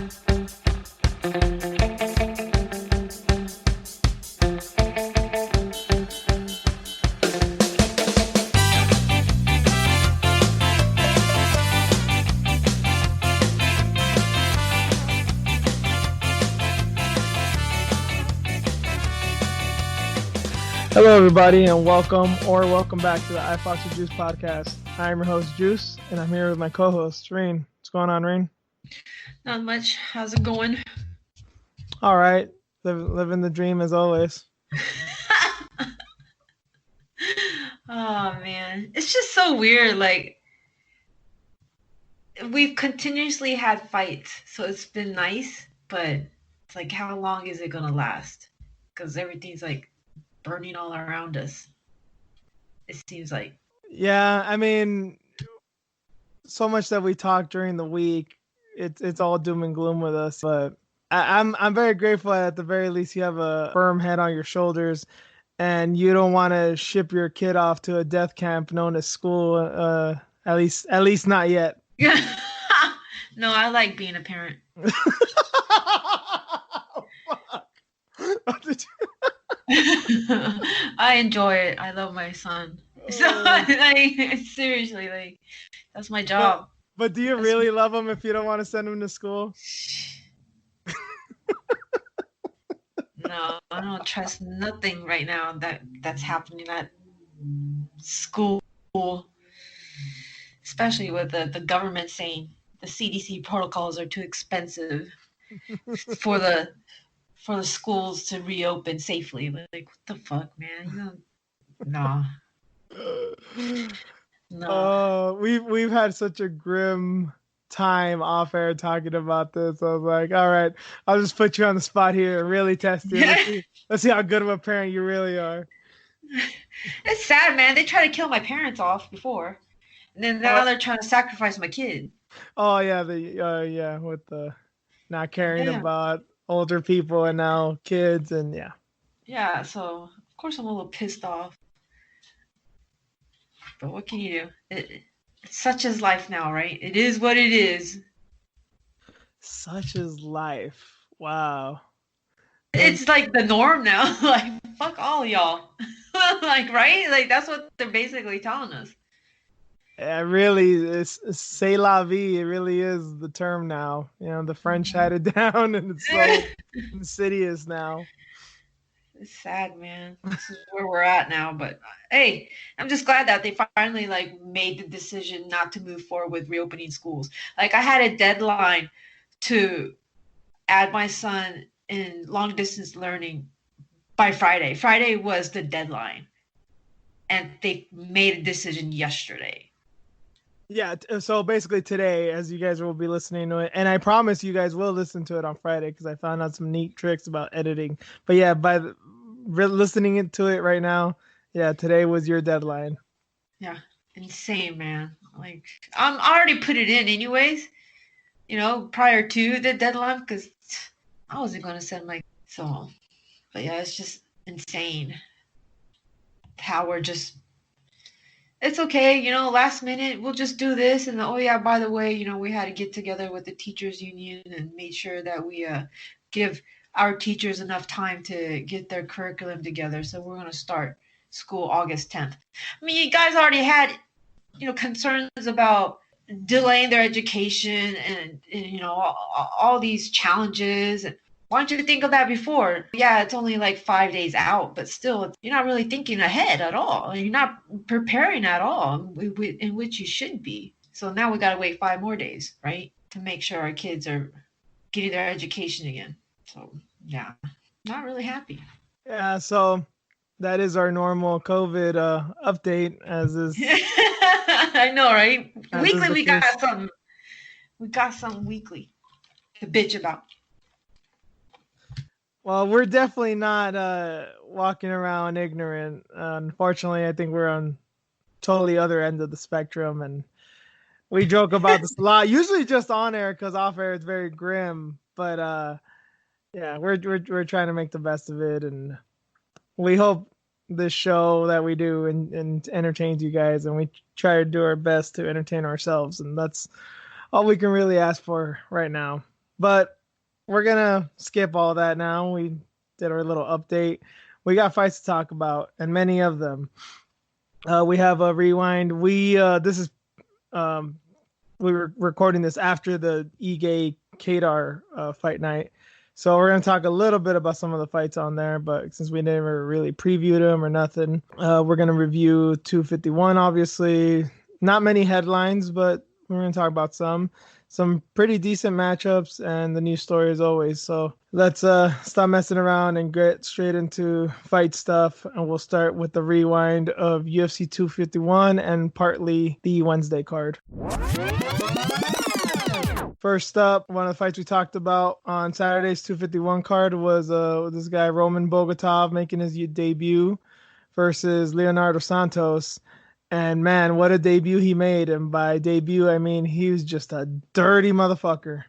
Hello, everybody, and welcome back to the I Fox with Juice podcast. I am your host, Juice, and I'm here with my co-host, Rain. What's going on, Rain? Not much. How's it going? All right. Living the dream as always. Oh, man. It's just so weird. Like, we've continuously had fights, so it's been nice, but it's like, how long is it going to last? Because everything's like burning all around us. It seems like. Yeah, I mean, so much that we talk during the week, it's all doom and gloom with us. But I'm very grateful that at the very least you have a firm head on your shoulders, and you don't want to ship your kid off to a death camp known as school. At least not yet. Yeah. No, I like being a parent. Oh, fuck. I enjoy it. I love my son. So, like, seriously, like, that's my job. But do you really love him if you don't want to send him to school? No, I don't trust nothing right now that's happening at school, especially with the government saying the CDC protocols are too expensive for the schools to reopen safely. Like, what the fuck, man? No. We've had such a grim time off air talking about this. I was like, all right, I'll just put you on the spot here and really test you. Let's see how good of a parent you really are. It's sad, man. They tried to kill my parents off before, and then now they're trying to sacrifice my kid. Oh yeah, with the not caring about older people and now kids and yeah. Yeah, so of course I'm a little pissed off. But what can you do? Such is life now, right? It is what it is. Such is life. Wow. It's like the norm now. Like, fuck all y'all. Like, right? Like, that's what they're basically telling us. Yeah, really, it's c'est la vie. It really is the term now. You know, the French had it down, and it's so insidious now. It's sad, man. This is where we're at now. But hey, I'm just glad that they finally like made the decision not to move forward with reopening schools. Like, I had a deadline to add my son in long distance learning by Friday. Friday was the deadline, and they made a decision yesterday. Yeah, so basically today, as you guys will be listening to it, and I promise you guys will listen to it on Friday because I found out some neat tricks about editing. But yeah, listening to it right now, yeah, today was your deadline. Yeah, insane, man. Like, I'm already put it in anyways, you know, prior to the deadline because I wasn't going to send my so. But yeah, it's just insane how we're just. It's okay, you know, last minute, we'll just do this. And oh, yeah, by the way, you know, we had to get together with the teachers union and made sure that we give our teachers enough time to get their curriculum together. So we're going to start school August 10th. I mean, you guys already had, you know, concerns about delaying their education and you know, all these challenges. And why don't you think of that before? Yeah, it's only like 5 days out, but still, you're not really thinking ahead at all. You're not preparing at all, in which you should be. So now we got to wait 5 more days, right, to make sure our kids are getting their education again. So, yeah, not really happy. Yeah, so that is our normal COVID update, as is. I know, right? Weekly, we got something. We got something weekly to bitch about. Well, we're definitely not walking around ignorant. Unfortunately, I think we're on totally other end of the spectrum, and we joke about this a lot. Usually just on air, because off air it's very grim. But yeah, we're trying to make the best of it, and we hope this show that we do and entertains you guys, and we try to do our best to entertain ourselves, and that's all we can really ask for right now. But we're gonna skip all that now. We did our little update. We got fights to talk about, and many of them. We have a rewind. This is um, we were recording this after the Ige Kadar fight night. So we're gonna talk a little bit about some of the fights on there, but since we never really previewed them or nothing, we're gonna review 251. Obviously, not many headlines, but we're gonna talk about some pretty decent matchups and the news story as always. So let's stop messing around and get straight into fight stuff, and we'll start with the rewind of UFC 251 and partly the Wednesday card. First up, one of the fights we talked about on Saturday's 251 card was this guy Roman Bogatov making his debut versus Leonardo Santos. And man, what a debut he made. And by debut, I mean he was just a dirty motherfucker.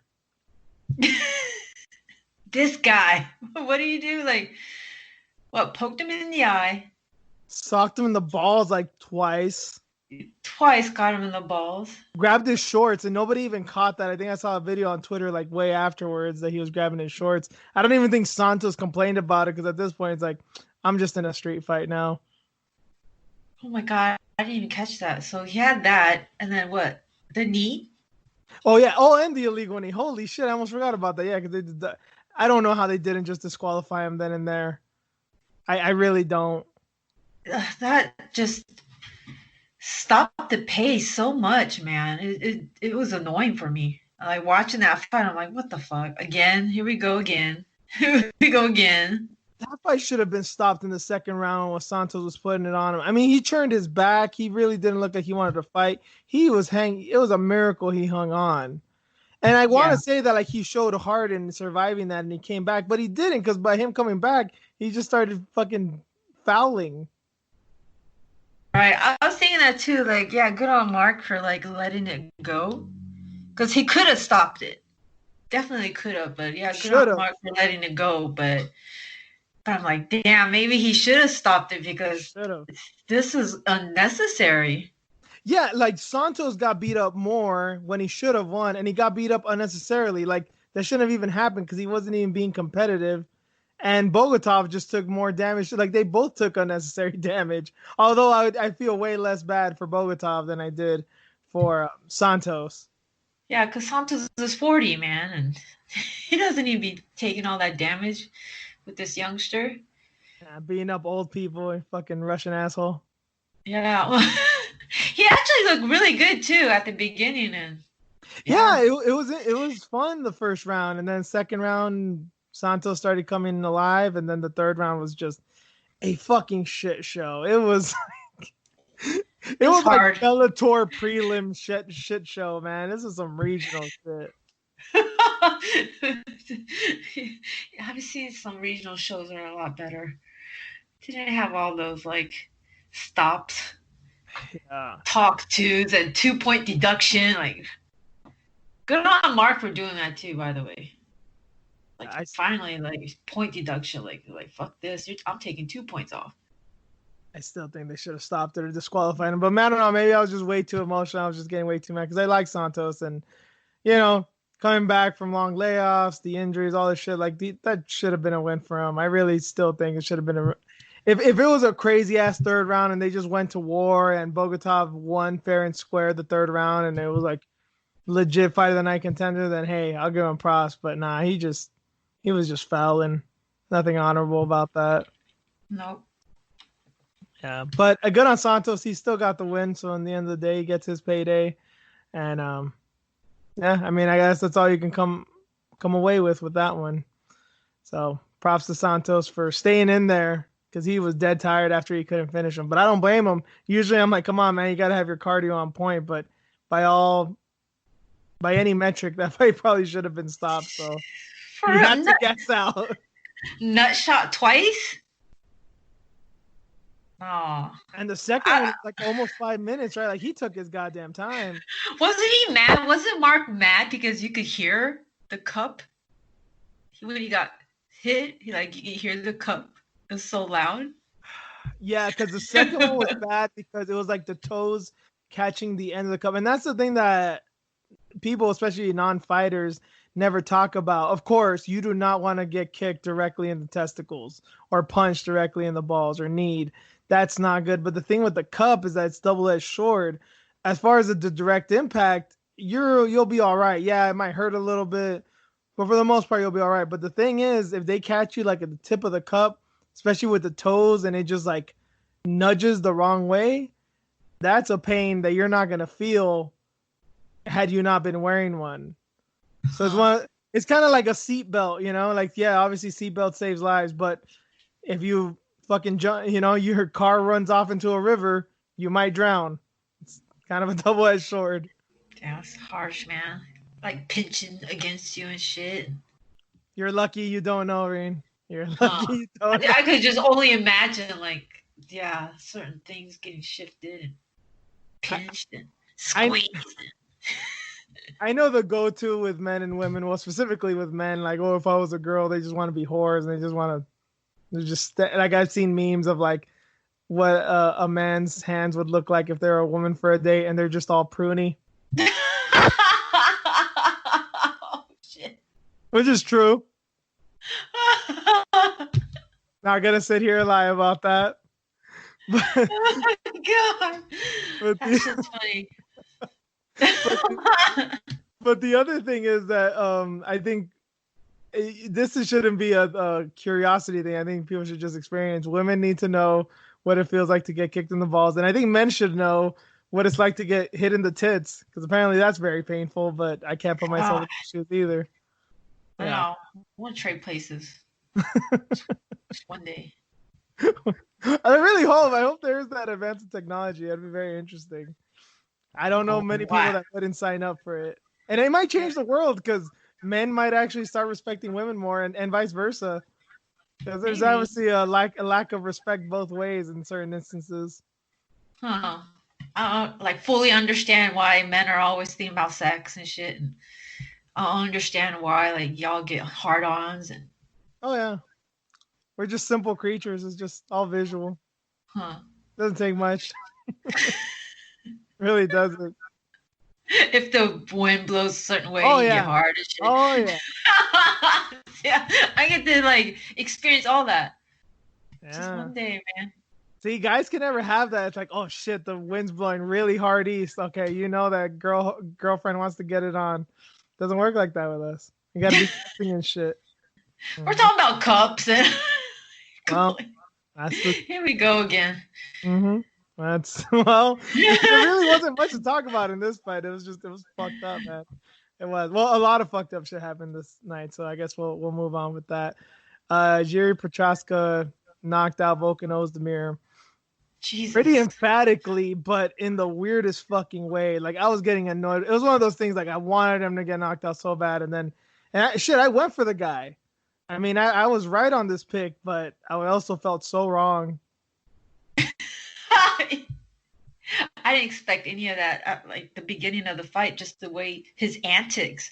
This guy, what do you do? Like, what, poked him in the eye? Socked him in the balls like twice. Twice got him in the balls. Grabbed his shorts, and nobody even caught that. I think I saw a video on Twitter like way afterwards that he was grabbing his shorts. I don't even think Santos complained about it because at this point it's like, I'm just in a street fight now. Oh my God, I didn't even catch that. So he had that, and then what? The knee? Oh yeah, oh, and the illegal knee. Holy shit, I almost forgot about that. Yeah, because they did that. I don't know how they didn't just disqualify him then and there. I really don't. That just stopped the pace so much, man. It was annoying for me. Like watching that fight, I'm like, what the fuck? Again? Here we go again. Here we go again. That fight should have been stopped in the second round when Santos was putting it on him. I mean, he turned his back. He really didn't look like he wanted to fight. He was hanging. It was a miracle he hung on. And I want to say that like he showed heart in surviving that and he came back, but he didn't because by him coming back, he just started fucking fouling. Right. I was thinking that too. Like, yeah, good on Mark for like letting it go. Because he could have stopped it. Definitely could have, but yeah, good on Mark for letting it go. But I'm like, damn, maybe he should have stopped it because this is unnecessary. Yeah, like Santos got beat up more when he should have won, and he got beat up unnecessarily. Like that shouldn't have even happened because he wasn't even being competitive. And Bogatov just took more damage. Like they both took unnecessary damage. Although I feel way less bad for Bogatov than I did for Santos. Yeah, because Santos is 40, man, and he doesn't need to be taking all that damage with this youngster. Yeah, beating up old people, and fucking Russian asshole. Yeah. He actually looked really good too at the beginning, and yeah, it was fun the first round, and then second round Santos started coming alive, and then the third round was just a fucking shit show. It was it was hard. Like Bellator prelim shit show, man. This is some regional shit. I've seen some regional shows that are a lot better. Didn't have all those like stops. Yeah. Talk twos and 2-point deduction. Like, good on Mark for doing that too, by the way. Like, finally, like, point deduction. Like fuck this. I'm taking 2 points off. I still think they should have stopped it or disqualified him. But man, I don't know. Maybe I was just way too emotional. I was just getting way too mad because I like Santos and, you know, coming back from long layoffs, the injuries, all this shit. Like, that should have been a win for him. I really still think it should have been a. If it was a crazy ass third round and they just went to war and Bogatov won fair and square the third round and it was like legit fight of the night contender, then hey, I'll give him props. But nah, he was just fouling. Nothing honorable about that. Nope. Yeah, but good on Santos. He still got the win. So in the end of the day, he gets his payday. And yeah, I mean, I guess that's all you can come away with that one. So props to Santos for staying in there. Because he was dead tired after he couldn't finish him. But I don't blame him. Usually I'm like, come on, man, you got to have your cardio on point. But by any metric, that fight probably should have been stopped. So he had to guess out. Nut shot twice? Oh. And the second one was like almost 5 minutes, right? Like he took his goddamn time. Wasn't he mad? Wasn't Mark mad because you could hear the cup? When he got hit, you could hear the cup. It was so loud. Yeah, because the second one was bad because it was like the toes catching the end of the cup. And that's the thing that people, especially non-fighters, never talk about. Of course, you do not want to get kicked directly in the testicles or punched directly in the balls or kneed. That's not good. But the thing with the cup is that it's double-edged sword. As far as the direct impact, you'll be all right. Yeah, it might hurt a little bit, but for the most part, you'll be all right. But the thing is, if they catch you like at the tip of the cup, especially with the toes, and it just like nudges the wrong way, that's a pain that you're not gonna feel had you not been wearing one. So it's kind of like a seatbelt, you know, like, yeah, obviously seatbelt saves lives, but if you fucking jump, you know, your car runs off into a river, you might drown. It's kind of a double-edged sword. Yeah, it's harsh, man. Like pinching against you and shit. You're lucky you don't know, Reen. You're lucky you don't know. I could just only imagine, like, yeah, certain things getting shifted and pinched and squeezed. I know the go-to with men and women, well, specifically with men, like, oh, if I was a girl, they just want to be whores and they just want to just like, I've seen memes of like what a man's hands would look like if they're a woman for a date and they're just all pruny. Oh, shit. Which is true. Not gonna sit here and lie about that. But, oh my god, that shit's funny. But the other thing is that I think this shouldn't be a curiosity thing. I think people should just experience. Women need to know what it feels like to get kicked in the balls, and I think men should know what it's like to get hit in the tits, because apparently that's very painful. But I can't put myself in the shoes either. I know. I want to trade places. Just one day. I really hope there is that advance in technology. That'd be very interesting. I don't know many people that wouldn't sign up for it. And it might change the world, because men might actually start respecting women more, and vice versa. Because there's obviously a lack of respect both ways in certain instances. Huh. I don't like fully understand why men are always thinking about sex and shit. And I don't understand why like y'all get hard-ons and. Oh yeah, we're just simple creatures. It's just all visual. Huh. Doesn't take much. Really doesn't. If the wind blows a certain way, you get hard and shit. Oh yeah. Yeah, I get to like experience all that. Yeah. Just one day, man. See, guys can never have that. It's like, oh shit, the wind's blowing really hard east. Okay, you know that girlfriend wants to get it on. Doesn't work like that with us. You gotta be testing and shit. We're talking about cups and. Well, here we go again. Mm-hmm. There really wasn't much to talk about in this fight. It was fucked up, man. It was. Well, a lot of fucked up shit happened this night, so I guess we'll move on with that. Jiri Prochazka knocked out Volkan Ozdemir. Jesus. Pretty emphatically, but in the weirdest fucking way. Like, I was getting annoyed. It was one of those things, like, I wanted him to get knocked out so bad, I went for the guy. I mean, I was right on this pick, but I also felt so wrong. I didn't expect any of that at like the beginning of the fight, just the way his antics,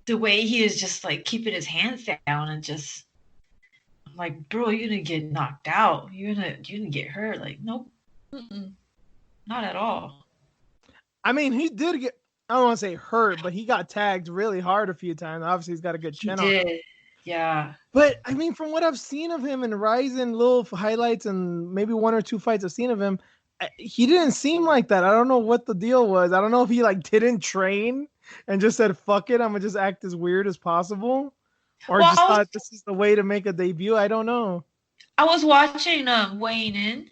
the way he is just like keeping his hands down and just, I'm like, bro, you're gonna get knocked out. You're gonna get hurt. Like, nope, not at all. I mean, he did get, I don't want to say hurt, but he got tagged really hard a few times. Obviously, he's got a good chin on him. Yeah. But I mean, from what I've seen of him in Ryzen, little highlights and maybe one or two fights I've seen of him, he didn't seem like that. I don't know what the deal was. I don't know if he like didn't train and just said, fuck it, I'm gonna just act as weird as possible. Or just thought this is the way to make a debut. I don't know. I was watching weighing in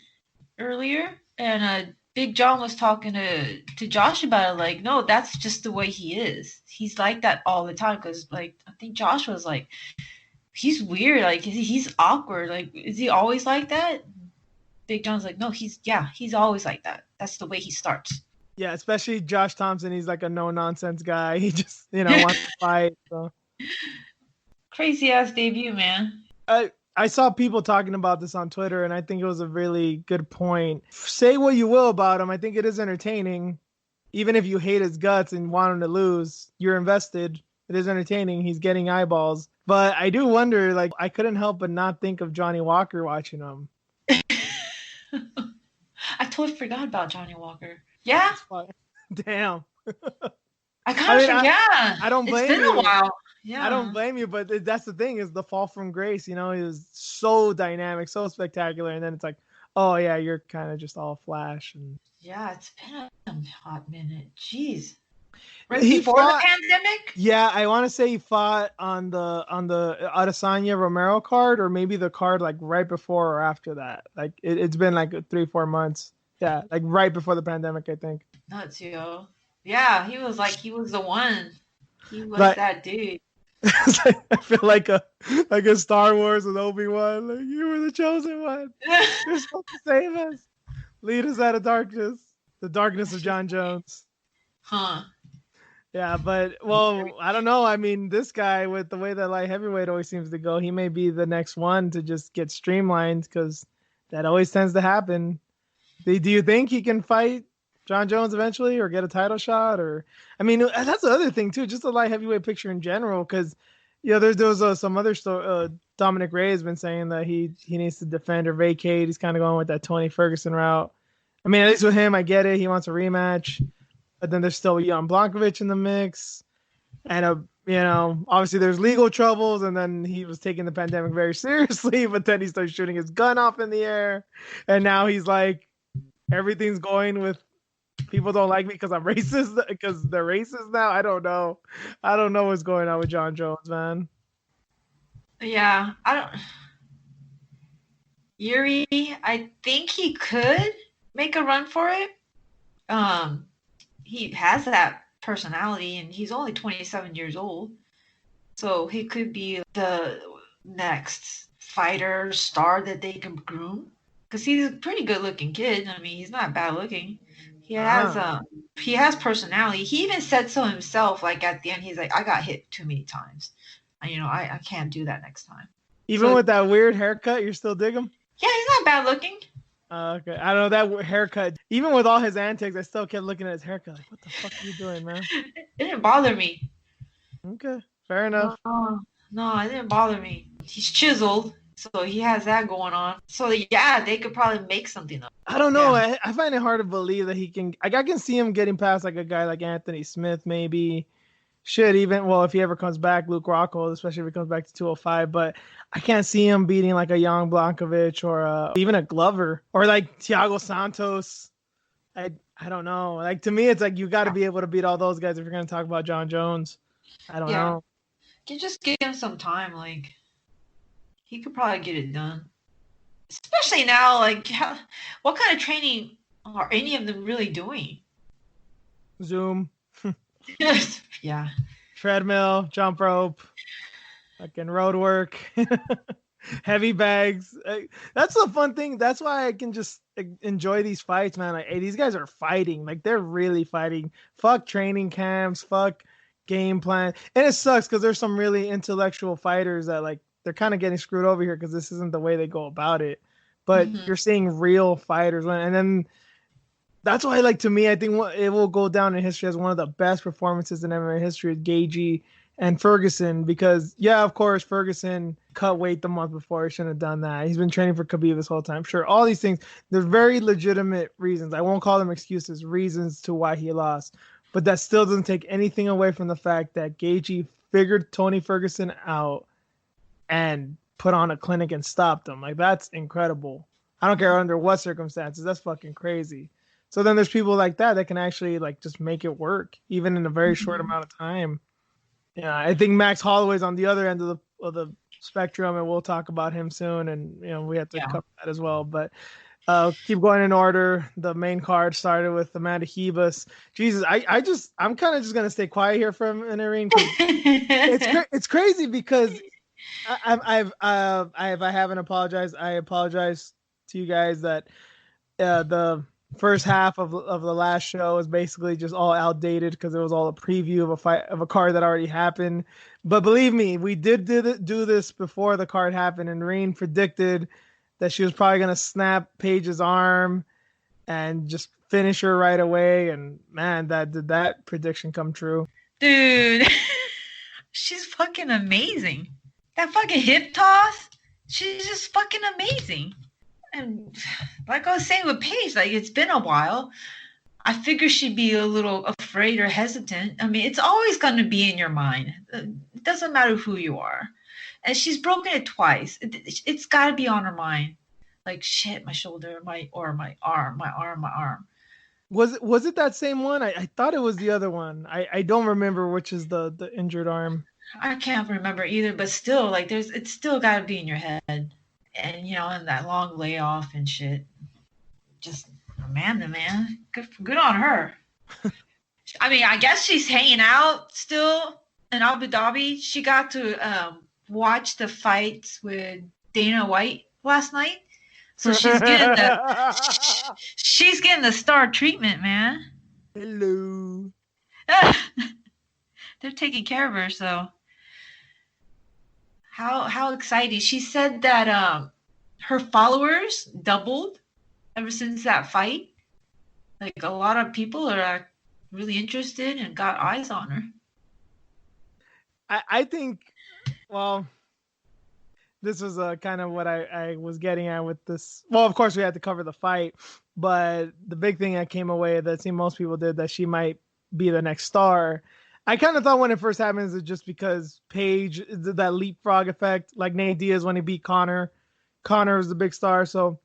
earlier, and Big John was talking to Josh about it. Like, no, that's just the way he is. He's like that all the time. Because like, I think Josh was like, he's weird. Like, he's awkward. Like, is he always like that? Big John's like, no, he's always like that. That's the way he starts. Yeah, especially Josh Thompson. He's like a no-nonsense guy. He just, wants to fight. So. Crazy ass debut, man. I saw people talking about this on Twitter, and I think it was a really good point. Say what you will about him. I think it is entertaining. Even if you hate his guts and want him to lose, you're invested. It is entertaining. He's getting eyeballs. But I do wonder, like, I couldn't help but not think of Johnny Walker watching him. I totally forgot about Johnny Walker. Yeah? Damn. I kind of forget. I don't It's blame been a you. while. I don't Yeah. blame you, but that's the thing is the fall from grace. You know, he was so dynamic, so spectacular, and then it's like, oh yeah, you're kind of just all flash. And Yeah, it's been a hot minute. Jeez. Right he before the fought. pandemic? Yeah, I want to say he fought on the Adesanya Romero card, or maybe the card like right before or after that. Like it's been like 3-4 months. Yeah, like right before the pandemic, I think. Nuts, yo. Yeah, he was the one. He was Like that dude. I feel like a Star Wars with Obi-Wan. Like you were the chosen one. You're supposed to save us, lead us out of darkness, the darkness of That's just John Jones. huh. Yeah, but well, I don't know. I mean, this guy with the way that light heavyweight always seems to go, he may be the next one to just get streamlined because that always tends to happen. Do you think he can fight John Jones eventually or get a title shot? Or I mean, that's the other thing too, just the light heavyweight picture in general. Because there was some other story. Dominic Ray has been saying that he needs to defend or vacate. He's kind of going with that Tony Ferguson route. I mean, at least with him, I get it. He wants a rematch, but then there's still Jan Blankovic in the mix, and obviously there's legal troubles. And then he was taking the pandemic very seriously, but then he started shooting his gun off in the air, and now he's like, everything's going with people don't like me because I'm racist because they're racist now. I don't know. I don't know what's going on with John Jones, man. Yeah, I don't. Yuri, I think he could make a run for it. Um, he has that personality, and he's only 27 years old, so he could be the next fighter star that they can groom. Because he's a pretty good-looking kid. I mean, he's not bad looking. He has Ah. he has personality. He even said so himself. Like at the end, he's like, "I got hit too many times. I can't do that next time." Even So with that weird haircut, you still dig him? yeah, he's not bad looking. Okay, I don't know that haircut. Even with all his antics, I still kept looking at his haircut. Like, what the fuck are you doing, man? It didn't bother me. Okay, fair enough. No, no, it didn't bother me. He's chiseled, so he has that going on. So yeah, they could probably make something up. I don't know. Yeah, I find it hard to believe that he can. I can see him getting past like a guy like Anthony Smith, maybe. Shit, even well, if he ever comes back, Luke Rockhold, especially if he comes back to 205. But I can't see him beating like a Jan Blankovic or even a Glover or like Thiago Santos. I don't know. Like to me, it's like you got to be able to beat all those guys if you're going to talk about John Jones. I don't yeah. know. You just give him some time. Like he could probably get it done. Especially now, like what kind of training are any of them really doing? Zoom, Yeah. treadmill, jump rope, fucking road work, heavy bags. That's the fun thing. That's why I can just enjoy these fights, man. Like, hey, these guys are fighting. Like, they're really fighting. Fuck training camps. Fuck game plan. And it sucks because there's some really intellectual fighters that like they're kind of getting screwed over here because this isn't the way they go about it. But Mm-hmm. you're seeing real fighters, and then that's why, like to me, I think it will go down in history as one of the best performances in MMA history. Gagey and Ferguson, because yeah, of course, Ferguson cut weight the month before. He shouldn't have done that. He's been training for Khabib this whole time. Sure, all these things. There's very legitimate reasons. I won't call them excuses. Reasons to why he lost, but that still doesn't take anything away from the fact that Gagey figured Tony Ferguson out and put on a clinic and stopped him. Like that's incredible. I don't care under what circumstances. That's fucking crazy. So then there's people like that can actually like just make it work, even in a very short Mm-hmm. amount of time. Yeah, I think Max Holloway's on the other end of the spectrum, and we'll talk about him soon. And we have to Yeah. cover that as well. But keep going in order. The main card started with Amanda Hebus. Jesus, I'm kind of just gonna stay quiet here for a minute, Irene, because it's crazy because I haven't apologized. I apologize to you guys that the first half of the last show was basically just all outdated because it was all a preview of a fight of a card that already happened. But believe me, we did do this before the card happened, and Reen predicted that she was probably gonna snap Paige's arm and just finish her right away. And man, did that prediction come true? Dude, she's fucking amazing. That fucking hip toss, she's just fucking amazing. And like I was saying with Paige, like it's been a while. I figure she'd be a little afraid or hesitant. I mean, it's always going to be in your mind. It doesn't matter who you are. And she's broken it twice. It's got to be on her mind. Like, shit, my shoulder, my arm, my arm, my arm. Was it that same one? I thought it was the other one. I don't remember which is the injured arm. I can't remember either, but still, like, it's still got to be in your head. And, and that long layoff and shit. Just Amanda, man. Good on her. I mean, I guess she's hanging out still in Abu Dhabi. She got to watch the fights with Dana White last night. So she's getting the star treatment, man. Hello. They're taking care of her, so how exciting. She said that her followers doubled ever since that fight. Like, a lot of people are really interested and got eyes on her. I think, well, this was kind of what I was getting at with this. Well, of course, we had to cover the fight, but the big thing that came away that seemed most people did, that she might be the next star. I kind of thought when it first happened, is just because Paige, that leapfrog effect, like Nate Diaz when he beat Conor. Conor was the big star, so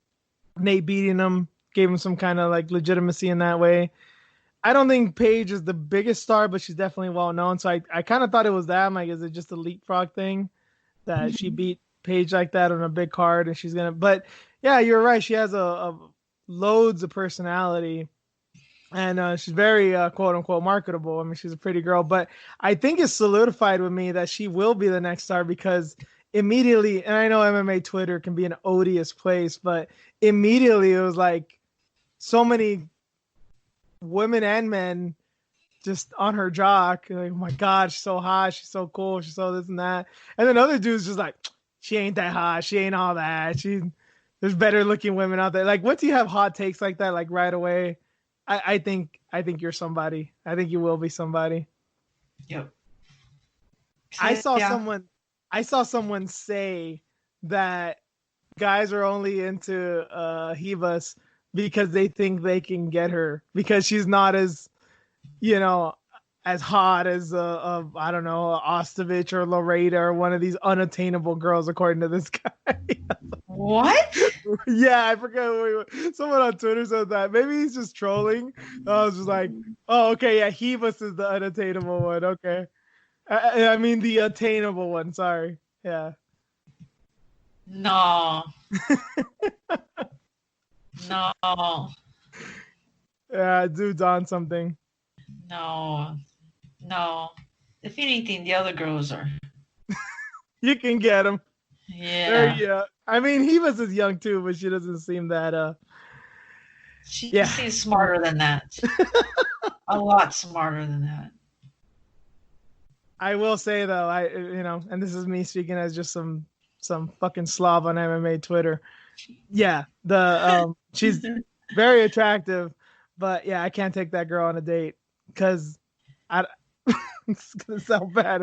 Nate beating him gave him some kind of like legitimacy in that way. I don't think Paige is the biggest star, but she's definitely well known. So I kind of thought it was that. I'm like, is it just a leapfrog thing that she beat Paige like that on a big card and she's gonna? But yeah, you're right. She has a loads of personality, and she's very quote unquote marketable. I mean, she's a pretty girl, but I think it's solidified with me that she will be the next star because immediately, and I know MMA Twitter can be an odious place, but immediately it was like so many women and men just on her jock. Like, oh my God, she's so hot. She's so cool. She's so this and that. And then other dudes just like, she ain't that hot. She ain't all that. There's better looking women out there. Like, once you have hot takes like that, like right away, I think you're somebody. I think you will be somebody. Yep. I saw someone say that guys are only into Hivas because they think they can get her because she's not as, as hot as I don't know, Ostovich or Loretta or one of these unattainable girls, according to this guy. What? Yeah, I forgot. Someone on Twitter said that. Maybe he's just trolling. I was just like, oh, okay, yeah, Hivas is the unattainable one. Okay. I mean the attainable one. Sorry. Yeah. No. No. Yeah, dude's on something. No. If anything, the other girls are. You can get him. Yeah. Yeah. I mean, he was as young too, but she doesn't seem that. She seems smarter than that. A lot smarter than that. I will say though, and this is me speaking as just some fucking slob on MMA Twitter. Yeah, she's very attractive, but yeah, I can't take that girl on a date because it's gonna sound bad.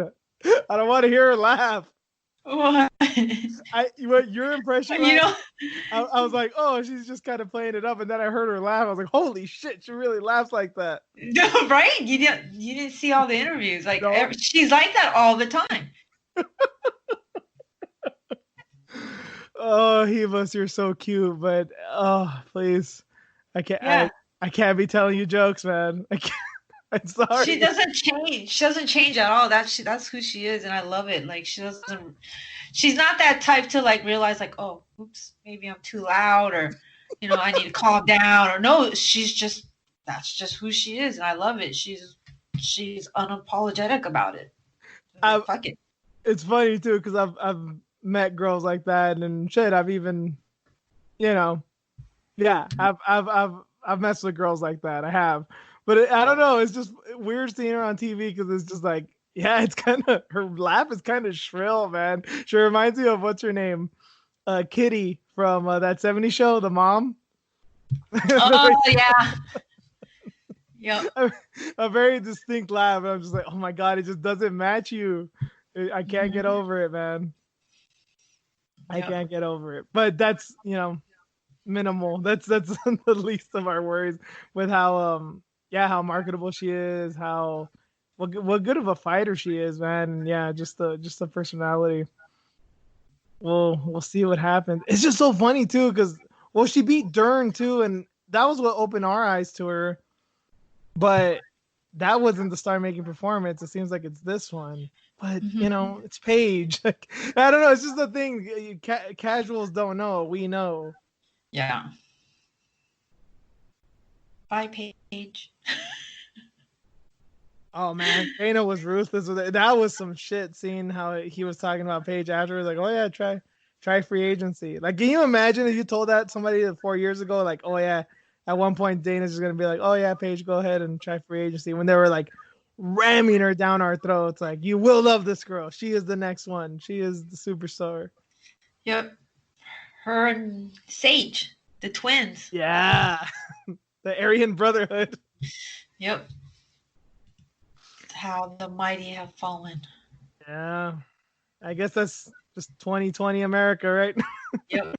I don't want to hear her laugh. What? What your impression? I was like, oh, she's just kind of playing it up, and then I heard her laugh. I was like, holy shit, she really laughs like that. No, right? You didn't see all the interviews. Like, no. She's like that all the time. Oh, Hivas, you're so cute, but oh, please, I can't. Yeah. I can't be telling you jokes, man. I can't. I'm sorry. She doesn't change. She doesn't change at all. That's who she is, and I love it. Like, she's not that type to like realize like, oh, oops, maybe I'm too loud, or I need to calm down, or no, that's just who she is, and I love it. She's unapologetic about it. Fuck it. It's funny too because I've met girls like that, and shit, I've even, I've messed with girls like that. I have. But I don't know. It's just weird seeing her on TV because it's just like, yeah, it's kind of, her laugh is kind of shrill, man. She reminds me of, what's her name? Kitty from that 70s show, The Mom. Oh, yeah. Yep. A very distinct laugh. And I'm just like, oh my God, it just doesn't match you. I can't get over it, man. I can't get over it. But that's, minimal. That's the least of our worries with how how marketable she is, how what good of a fighter she is, man. Yeah, just the personality. We'll see what happens. It's just so funny too, because she beat Dern too, and that was what opened our eyes to her. But that wasn't the star making performance. It seems like it's this one. But it's Paige. Like, I don't know. It's just the thing. Casuals don't know. We know. Yeah. Bye, Paige. Oh man, Dana was ruthless with it. That was some shit. Seeing how he was talking about Paige afterwards, like, oh yeah, try free agency. Like, can you imagine if you told that somebody 4 years ago, like, oh yeah, at one point Dana's just gonna be like, oh yeah, Paige, go ahead and try free agency, when they were like ramming her down our throats, like, you will love this girl. She is the next one. She is the superstar. Yep. Her and Sage, the twins. Yeah, the Aryan Brotherhood. Yep. How the mighty have fallen. Yeah, I guess that's just 2020 America, right? Yep.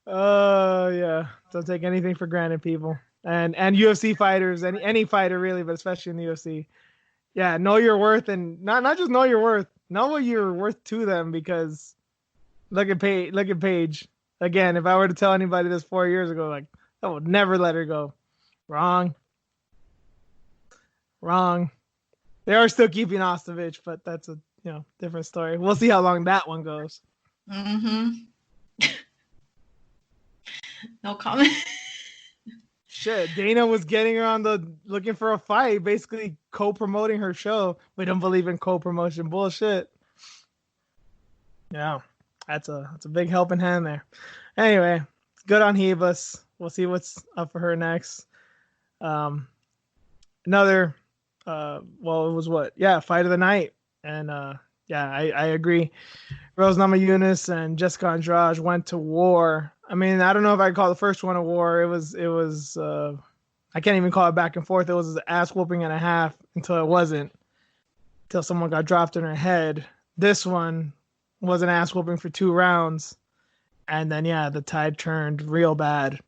Oh yeah, don't take anything for granted, people. And UFC fighters, any fighter really, but especially in the UFC. Yeah, know your worth, and not just know your worth, know what you're worth to them. Because look at Paige. Again, if I were to tell anybody this 4 years ago, like, I would never let her go. Wrong. They are still keeping Ostovich, but that's a different story. We'll see how long that one goes. No comment. Shit, Dana was getting her on the looking for a fight, basically co-promoting her show. We don't believe in co-promotion bullshit. Yeah, that's a big helping hand there. Anyway, good on Hebus. We'll see what's up for her next. Another, it was what? Yeah, fight of the night, and I agree. Rose Namajunas and Jessica Andrade went to war. I mean, I don't know if I call the first one a war. It was I can't even call it back and forth. It was an ass whooping and a half until it wasn't. Until someone got dropped in her head. This one was an ass whooping for 2 rounds. And then, the tide turned real bad.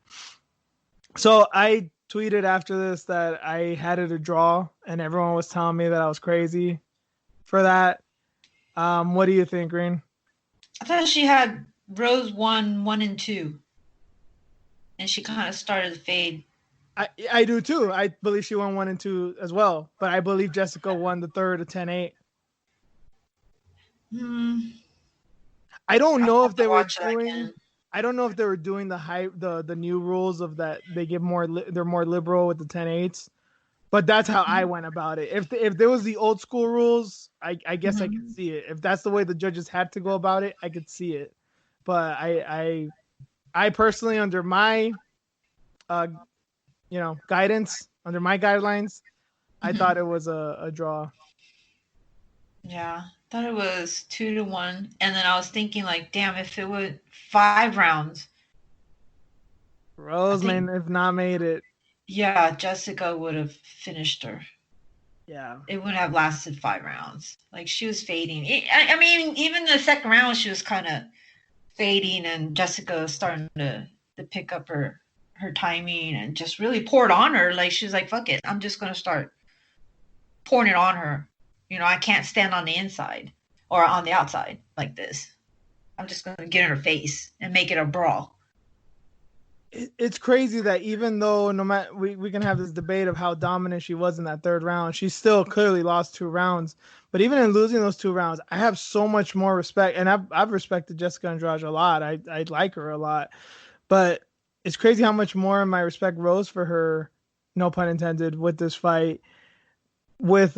So I tweeted after this that I had it a draw, and everyone was telling me that I was crazy for that. What do you think, Green? I thought she had Rose 1, 1 and 2. And she kind of started to fade. I do too. I believe she won 1 and 2 as well, but I believe Jessica won the third at 10-8. I don't know if they were doing. I don't know if they were doing the new rules of that they give they're more liberal with the 10-8s, but that's how I went about it. If there was the old school rules, I guess I could see it. If that's the way the judges had to go about it, I could see it. But I personally, under my guidance, under my guidelines, I thought it was a draw. Yeah, I thought it was 2-1, and then I was thinking, like, damn, if it was 5 rounds, Rose may have not made it. Yeah, Jessica would have finished her. Yeah, it wouldn't have lasted 5 rounds. Like, she was fading. I mean, even the second round, she was kind of fading, and Jessica was starting to pick up her timing and just really poured on her. Like, she was like, fuck it, I'm just going to start pouring it on her. I can't stand on the inside or on the outside like this. I'm just going to get in her face and make it a brawl. It's crazy that even though no matter we can have this debate of how dominant she was in that third round, she still clearly lost 2 rounds. But even in losing those 2 rounds, I have so much more respect, and I've respected Jessica Andrade a lot. I like her a lot, but it's crazy how much more my respect rose for her, no pun intended, with this fight. With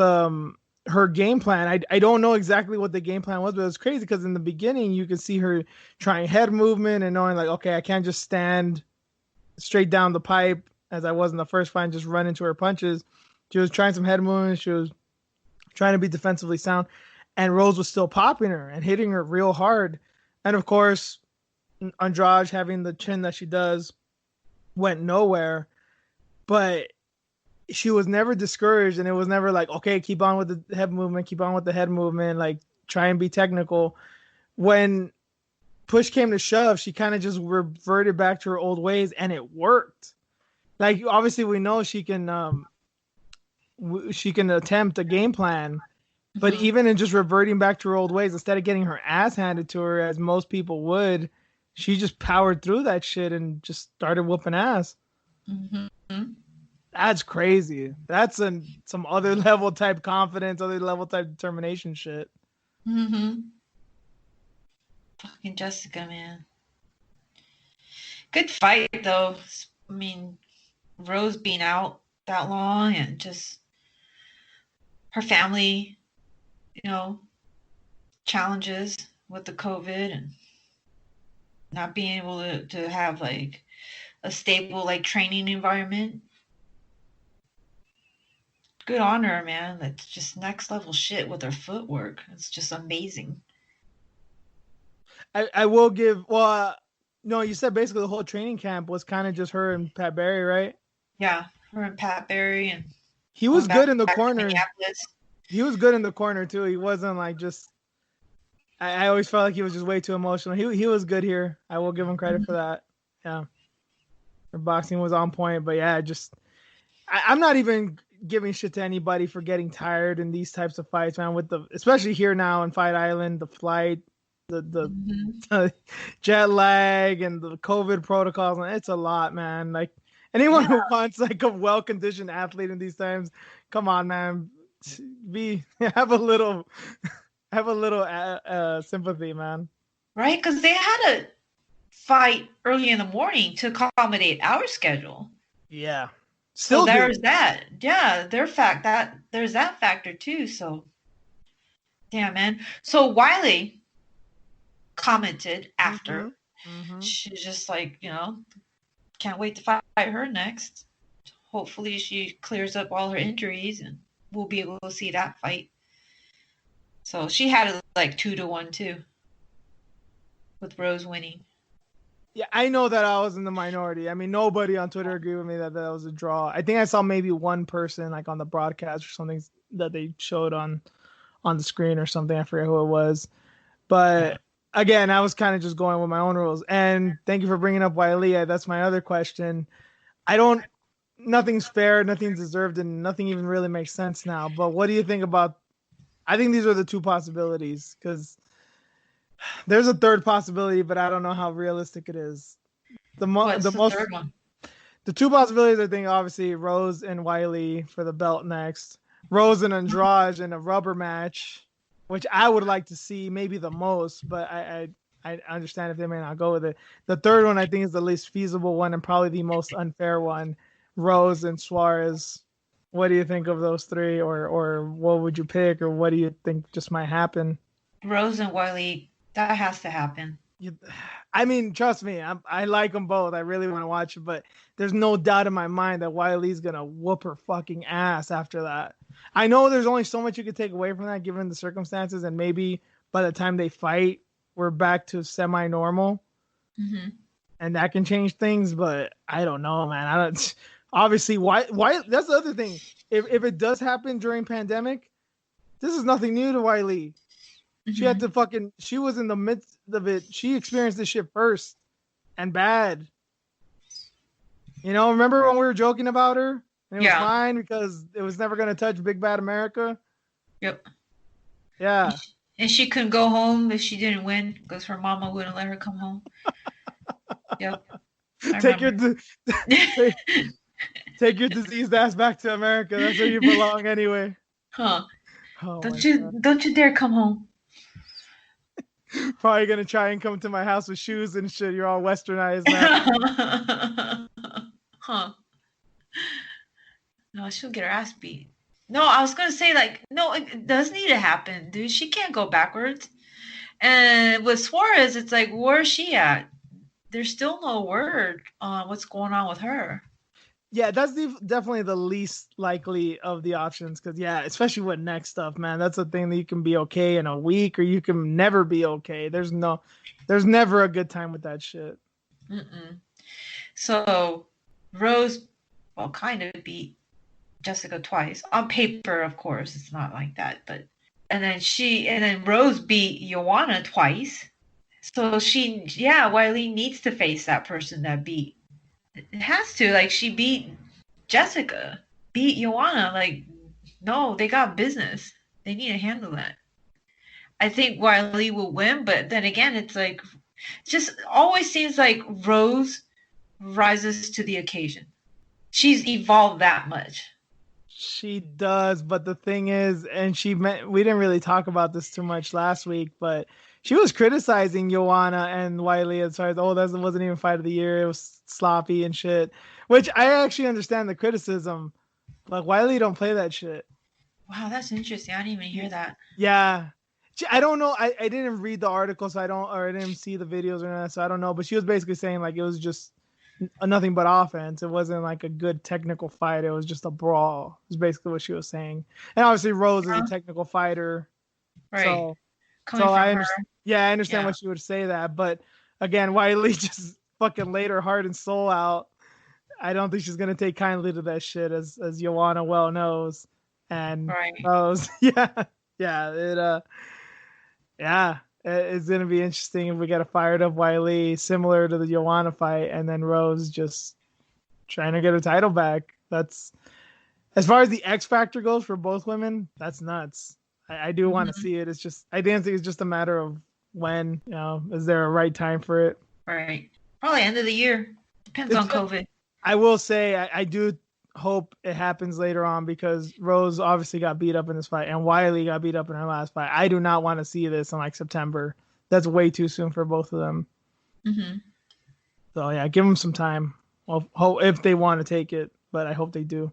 her game plan, I don't know exactly what the game plan was, but it was crazy because in the beginning you could see her trying head movement and knowing, like, okay, I can't just stand straight down the pipe as I was in the first fight and just run into her punches. She was trying some head movement. She was trying to be defensively sound, and Rose was still popping her and hitting her real hard. And of course, Andrade, having the chin that she does, went nowhere, but she was never discouraged, and it was never like, okay, keep on with the head movement, like, try and be technical. When push came to shove, she kind of just reverted back to her old ways, and it worked. Like obviously, we know she can attempt a game plan, but Mm-hmm. even in just reverting back to her old ways, instead of getting her ass handed to her as most people would, she just powered through that shit and just started whooping ass. Mm-hmm. That's crazy. That's some other level type confidence, other level type determination shit. Mm-hmm. Fucking Jessica, man. Good fight though. I mean, Rose being out that long and just her family, you know, challenges with the COVID and not being able to have like a stable like training environment. Good on her, man. That's just next level shit with her footwork. It's just amazing. I will give no, you said basically the whole training camp was kind of just her and Pat Barry, right? Yeah, her and Pat Barry and He going was back good in the to corner. Minneapolis. He was good in the corner too. He wasn't like just. I always felt like he was just way too emotional. He was good here. I will give him credit for that. Yeah, her boxing was on point, but yeah, just I'm not even giving shit to anybody for getting tired in these types of fights, man. With the especially here now in Fight Island, the flight, Mm-hmm. the jet lag, and the COVID protocols, and it's a lot, man. Like anyone Yeah, who wants like a well conditioned athlete in these times, come on, man. Be have a little sympathy, man. right. Because they had to fight early in the morning to accommodate our schedule. Yeah, So still there's do. that. Yeah, there's that factor too. So damn, man. So Wiley commented Mm-hmm. after. Mm-hmm. She's just like, can't wait to fight her next. Hopefully she clears up all her injuries and we'll be able to see that fight. So she had it like 2-1 too, with Rose winning. Yeah, I know that I was in the minority. I mean, nobody on Twitter agreed with me that was a draw. I think I saw maybe one person like on the broadcast or something that they showed on the screen or something. I forget who it was. Yeah. But again, I was kind of just going with my own rules. And thank you for bringing up Wiley. That's my other question. I don't. Nothing's fair, nothing's deserved, and nothing even really makes sense now. But what do you think about? I think these are the two possibilities because there's a third possibility, but I don't know how realistic it is. What's The the most third one? the two possibilities I think obviously Rose and Wiley for the belt next. Rose and Andrade in a rubber match, which I would like to see maybe the most, but I understand if they may not go with it. The third one I think is the least feasible one and probably the most unfair one. Rose and Suarez. What do you think of those three, or what would you pick, or what do you think just might happen? Rose and Wiley, that has to happen. You, I mean, trust me, I like them both. I really want to watch it, but there's no doubt in my mind that Wiley's gonna whoop her fucking ass after that. I know there's only so much you could take away from that given the circumstances, and maybe by the time they fight, we're back to semi-normal, Mm-hmm. and that can change things. But I don't know, man. I don't. Obviously, why? That's the other thing. If it does happen during pandemic, this is nothing new to Wiley. She had Mm-hmm. to fucking. She was in the midst of it. She experienced this shit first and bad. Remember when we were joking about her? And it was Yeah. fine because it was never gonna touch Big Bad America. Yep. Yeah. And she couldn't go home if she didn't win because her mama wouldn't let her come home. Yep. I take your remember. take, take your diseased ass back to America. That's where you belong anyway. Huh. Oh my Don't you dare come home. god. Probably gonna try and come to my house with shoes and shit. You're all westernized now. Huh. No, she'll get her ass beat. No, I was gonna say like, no, it does need to happen, dude. She can't go backwards. And with Suarez, it's like, where's she at? There's still no word on what's going on with her. Yeah, that's definitely the least likely of the options because yeah, especially with neck stuff, man. That's a thing that you can be okay in a week or you can never be okay. There's never a good time with that shit. Mm-mm. So Rose, well, kind of beat Jessica twice on paper. Of course, it's not like that, but and then Rose beat Joanna twice. So Wiley needs to face that person that beat. It has to. Like, she beat Jessica, beat Joanna. Like, no, they got business. They need to handle that. I think Wiley will win, but then again, it's like, just always seems like Rose rises to the occasion. She's evolved that much. She does, but the thing is, and we didn't really talk about this too much last week, but she was criticizing Joanna and Wiley as far as, oh, that wasn't even fight of the year. It was sloppy and shit, which I actually understand the criticism. Like, Wiley don't play that shit. Wow, that's interesting. I didn't even hear that. Yeah. I don't know. I didn't read the article, so I didn't see the videos or anything, so I don't know. But she was basically saying, like, it was just nothing but offense. It wasn't like a good technical fight. It was just a brawl. Is basically what she was saying. And obviously Rose is a technical fighter. Right. So, Coming from her. I understand why she would say that. But again, Wiley just fucking laid her heart and soul out. I don't think she's gonna take kindly to that shit, as Joanna well knows. And Rose, it's gonna be interesting if we get a fired up Wiley similar to the Joanna fight, and then Rose just trying to get her title back. That's, as far as the X factor goes for both women, that's nuts. I do want to see it. It's just, I didn't think it's just a matter of when. Is there a right time for it? Right. Probably end of the year. Depends on COVID. I will say I do hope it happens later on, because Rose obviously got beat up in this fight and Wiley got beat up in her last fight. I do not want to see this in like September. That's way too soon for both of them. Mm-hmm. So yeah, give them some time. Well, if they want to take it, but I hope they do.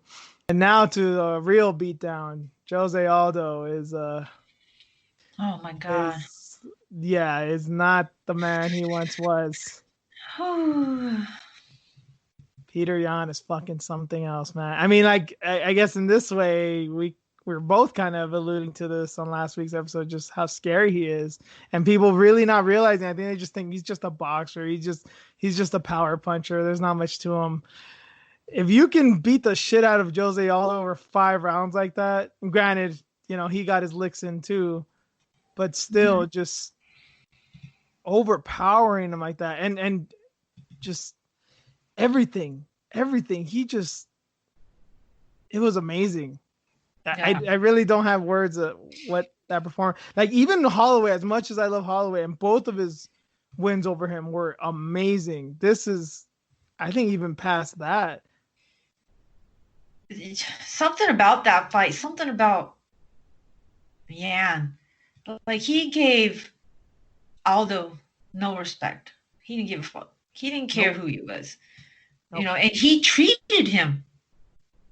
And now to the real beatdown. Jose Aldo is oh my god. Is not the man he once was. Peter Yan is fucking something else, man. I mean, like, I guess in this way, we're both kind of alluding to this on last week's episode, just how scary he is, and people really not realizing. I think they just think he's just a boxer. He's just a power puncher. There's not much to him. If you can beat the shit out of Jose Aldo over 5 rounds like that, and granted, he got his licks in too, but still just overpowering him like that, and just everything. It was amazing. Yeah. I really don't have words of what that performance. Like, even Holloway, as much as I love Holloway, and both of his wins over him were amazing. This is, I think, even past that. Something about that fight, something about Yan. Like, he gave Aldo no respect. He didn't give a fuck. He didn't care who he was. Nope. And he treated him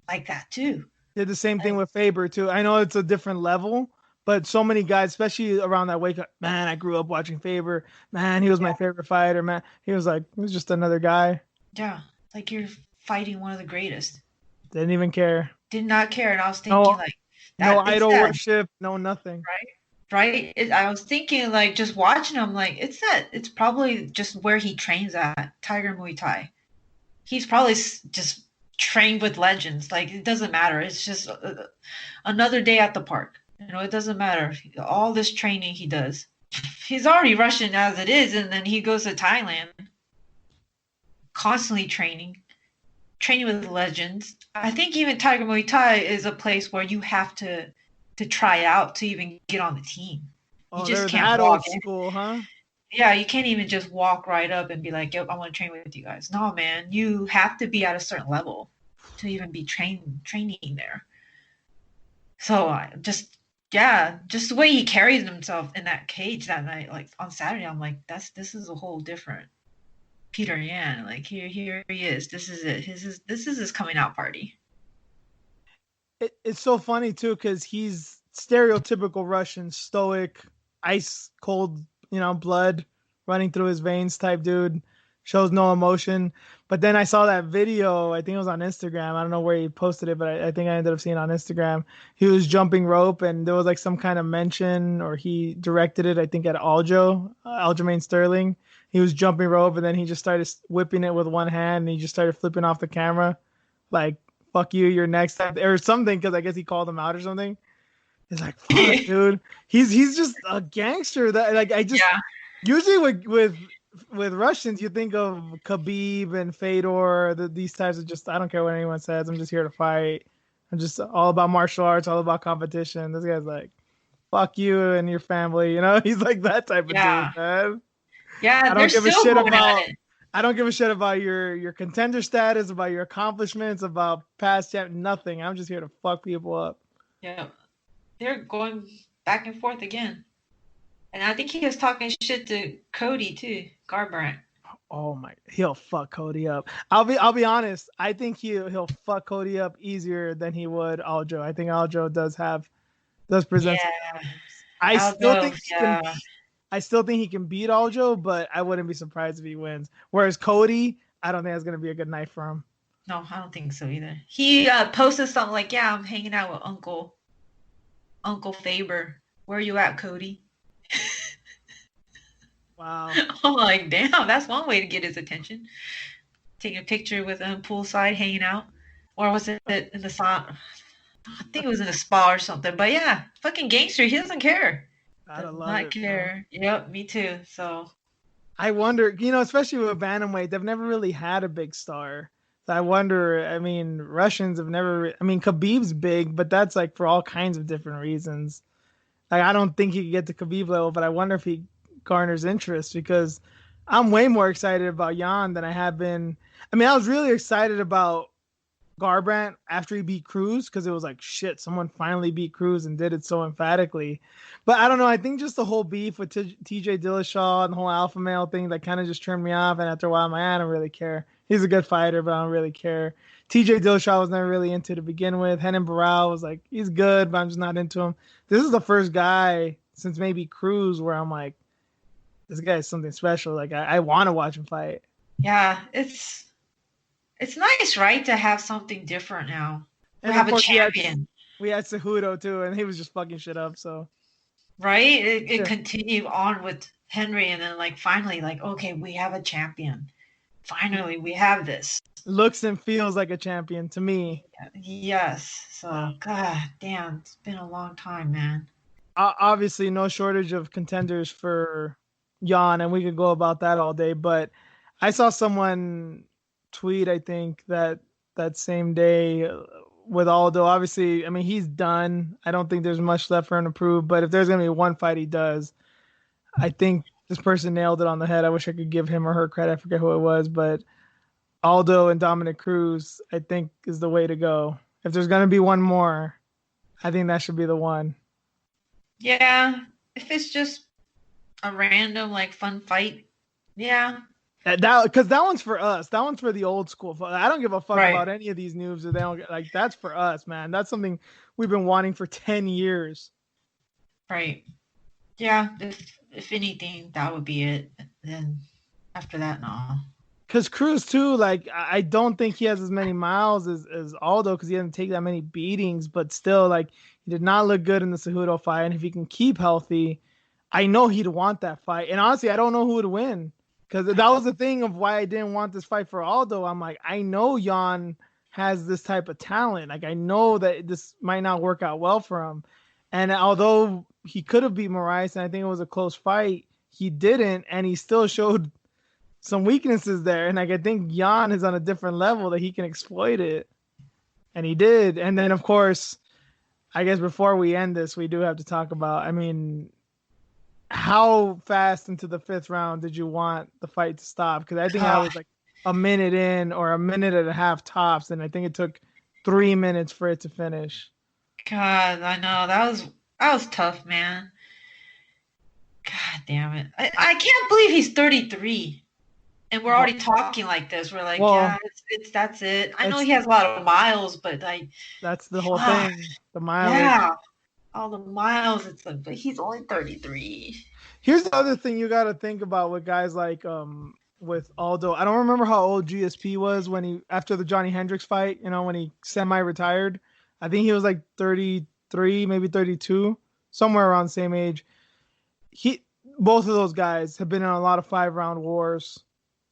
like that too. Did the same thing with Faber too. I know it's a different level, but so many guys, especially around that weight cut, man, I grew up watching Faber. Man, he was my favorite fighter. Man, he was just another guy. Yeah, like, you're fighting one of the greatest. Didn't even care. Did not care, and I was thinking no idol worship, no nothing. Right. I was thinking, like, just watching him, like, it's probably just where he trains at, Tiger Muay Thai. He's probably just trained with legends. Like, it doesn't matter. It's just another day at the park. It doesn't matter. All this training he does. He's already Russian as it is, and then he goes to Thailand. Constantly training with legends. I think even Tiger Muay Thai is a place where you have to try out to even get on the team. You just can't walk in. School, huh? Yeah, you can't even just walk right up and be like, "Yo, I want to train with you guys." No, man, you have to be at a certain level to even be training there. So just the way he carries himself in that cage that night, like on Saturday, I'm like, this is a whole different Peter Yan. Like, here he is. This is it. This is his coming out party. It's so funny too, because he's stereotypical Russian, stoic, ice cold, blood running through his veins type dude, shows no emotion. But then I saw that video, I think it was on Instagram. I don't know where he posted it, but I think I ended up seeing it on Instagram. He was jumping rope, and there was like some kind of mention, or he directed it, I think, at Aljamain Sterling. He was jumping rope, and then he just started whipping it with one hand, and he just started flipping off the camera, like, "Fuck you, you're next," or something, because I guess he called him out or something. It's like, fuck, dude. He's just a gangster. That, like, Usually with Russians, you think of Khabib and Fedor. These types of just I don't care what anyone says. I'm just here to fight. I'm just all about martial arts, all about competition. This guy's like, fuck you and your family. You know, he's like that type of dude, Yeah. man. I Yeah, they're don't give a still shit going at about. it. I don't give a shit about your contender status, about your accomplishments, about past champ. Nothing. I'm just here to fuck people up. Yeah. They're going back and forth again. And I think he was talking shit to Cody too, Garbrandt. Oh my, he'll fuck Cody up. I'll be honest. I think he'll fuck Cody up easier than he would Aljo. I think Aljo does present some Yeah. challenges. I still Aldo, think he can yeah. beat. I still think he can beat Aljo, but I wouldn't be surprised if he wins. Whereas Cody, I don't think that's gonna be a good night for him. No, I don't think so either. He posted something like, "Yeah, I'm hanging out with Uncle Faber. Where are you at, Cody?" Wow. I'm like, damn, that's one way to get his attention. Taking a picture with him poolside, hanging out, or was it in the sauna? I think it was in a spa or something. But yeah, fucking gangster. He doesn't care. Gotta Does love not it, man. care. Yep, me too. So I wonder, especially with bantamweight, they've never really had a big star. So I wonder. I mean, Russians have never. I mean, Khabib's big, but that's like for all kinds of different reasons. Like, I don't think he could get to Khabib level, but I wonder if he garners interest because I'm way more excited about Jan than I have been. I mean, I was really excited about Garbrandt after he beat Cruz because it was like shit, someone finally beat Cruz and did it so emphatically. But I don't know. I think just the whole beef with TJ Dillashaw and the whole alpha male thing that kind of just turned me off. And after a while, I'm like, I don't really care. He's a good fighter, but I don't really care. TJ Dillashaw was never really into to begin with. Henan Barral was like, he's good, but I'm just not into him. This is the first guy since maybe Cruz where I'm like, this guy is something special. Like I want to watch him fight. yeah, it's nice, right, to have something different now. We And of have a course champion, we had Cejudo too, and he was just fucking shit up. So right? It yeah. continued on with Henry, and then like finally, like okay, we have a champion. Finally, we have this. Looks and feels like a champion to me. Yes. Yeah. So, god damn, it's been a long time, man. Obviously, no shortage of contenders for Jan, and we could go about that all day. But I saw someone tweet, I think that same day with Aldo. Obviously, I mean he's done. I don't think there's much left for him to prove. But if there's gonna be one fight he does, I think this person nailed it on the head. I wish I could give him or her credit. I forget who it was, but Aldo and Dominic Cruz, I think, is the way to go. If there's gonna be one more, I think that should be the one. Yeah, if it's just a random like fun fight, yeah, That because that one's for us. That one's for the old school. I don't give a fuck right, about any of these noobs. Or they don't like. That's for us, man. That's something we've been wanting for 10 years. right. Yeah, if anything, that would be it. Then after that, no. Because Cruz too, like I don't think he has as many miles as Aldo because he doesn't take that many beatings. But still, like he did not look good in the Cejudo fight. And if he can keep healthy, I know he'd want that fight. And honestly, I don't know who would win because that was the thing of why I didn't want this fight for Aldo. I'm like, I know Jan has this type of talent. Like I know that this might not work out well for him. And although he could have beat Moraes, and I think it was a close fight, he didn't, and he still showed some weaknesses there. And like I think Jan is on a different level that he can exploit it. And he did. And then of course, I guess before we end this, we do have to talk about, I mean, how fast into the fifth round did you want the fight to stop? Because I think I Oh, was like a minute in or a minute and a half tops, and I think it took 3 minutes for it to finish. God, I know that was tough, man. God damn it! I can't believe he's 33. And we're already talking like this. We're like, Well, yeah, it's that's it. I know it's he has a lot of miles, but like, that's the whole fuck, thing. The mileage. yeah, all the miles. It's like, but he's only 33. Here's the other thing you got to think about with guys like with Aldo. I don't remember how old GSP was when he after the Johnny Hendricks fight. When he semi-retired. I think he was like 33, maybe 32, somewhere around the same age. He Both of those guys have been in a lot of 5-round wars.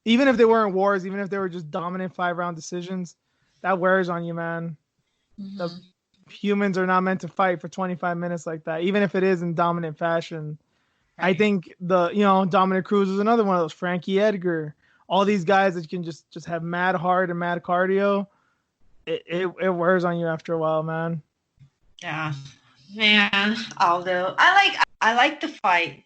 Even if they weren't wars, even if they were just dominant 5-round decisions, that wears on you, man. The Mm-hmm. humans are not meant to fight for 25 minutes like that, even if it is in dominant fashion. I Right. think Dominic Cruz is another one of those. Frankie Edgar, all these guys that can just have mad heart and mad cardio. It wears on you after a while, man. Yeah. Man, Aldo. I like the fight.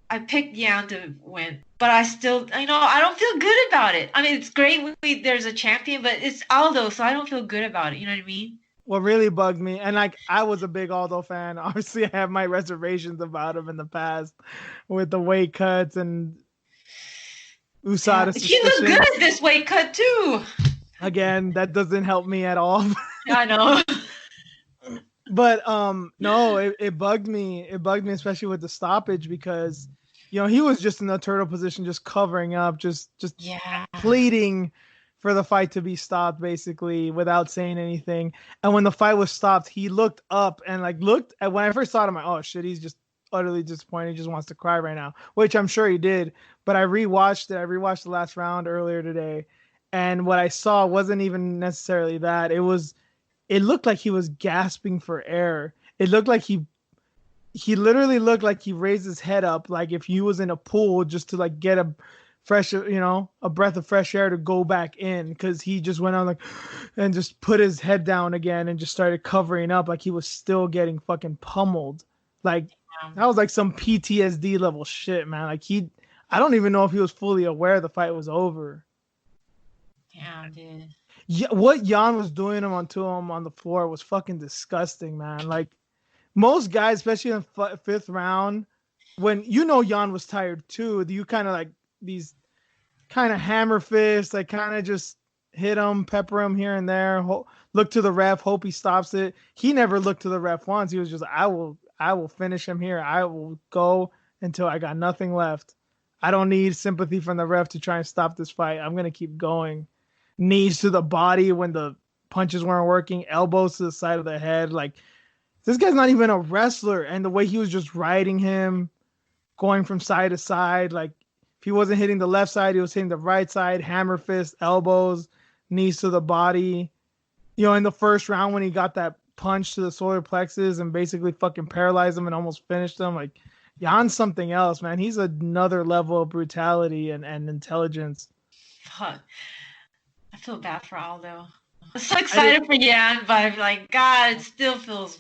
I picked Yan to win, but I still, I don't feel good about it. I mean, it's great when there's a champion, but it's Aldo, so I don't feel good about it. You know what I mean? What really bugged me, and like I was a big Aldo fan. Obviously, I have my reservations about him in the past with the weight cuts and Yeah, USADA he looked good suspicions. at this weight cut too. Again, that doesn't help me at all. Yeah, I know. But no, it bugged me. It bugged me, especially with the stoppage, because he was just in the turtle position, just covering up, just Yeah. pleading for the fight to be stopped, basically, without saying anything. And when the fight was stopped, he looked up and like looked at, when I first saw him, I'm like, oh shit, he's just utterly disappointed. He just wants to cry right now, which I'm sure he did. But I rewatched it. I rewatched the last round earlier today, and what I saw wasn't even necessarily that. It looked like he was gasping for air. It looked like he literally looked like he raised his head up, like if he was in a pool, just to like get a fresh, a breath of fresh air to go back in, because he just went on like and just put his head down again and just started covering up like he was still getting fucking pummeled. Like that was like some PTSD level shit, man. Like I don't even know if he was fully aware the fight was over. Yeah, dude. Yeah, what Jan was doing to him on the floor was fucking disgusting, man. Like most guys, especially in the fifth round, when Jan was tired too, you kind of like these kind of hammer fists, like kind of just hit him, pepper him here and there, look to the ref, hope he stops it. He never looked to the ref once. He was just, I will finish him here. I will go until I got nothing left. I don't need sympathy from the ref to try and stop this fight. I'm gonna keep going. Knees to the body when the punches weren't working, elbows to the side of the head. Like this guy's not even a wrestler, and the way he was just riding him, going from side to side, like if he wasn't hitting the left side, he was hitting the right side, hammer fist, elbows, knees to the body. In the first round when he got that punch to the solar plexus and basically fucking paralyzed him and almost finished him, like Jan's something else, man. He's another level of brutality and intelligence. Fuck. I feel bad for Aldo. I'm so excited for Yan, but I'm like, God, it still feels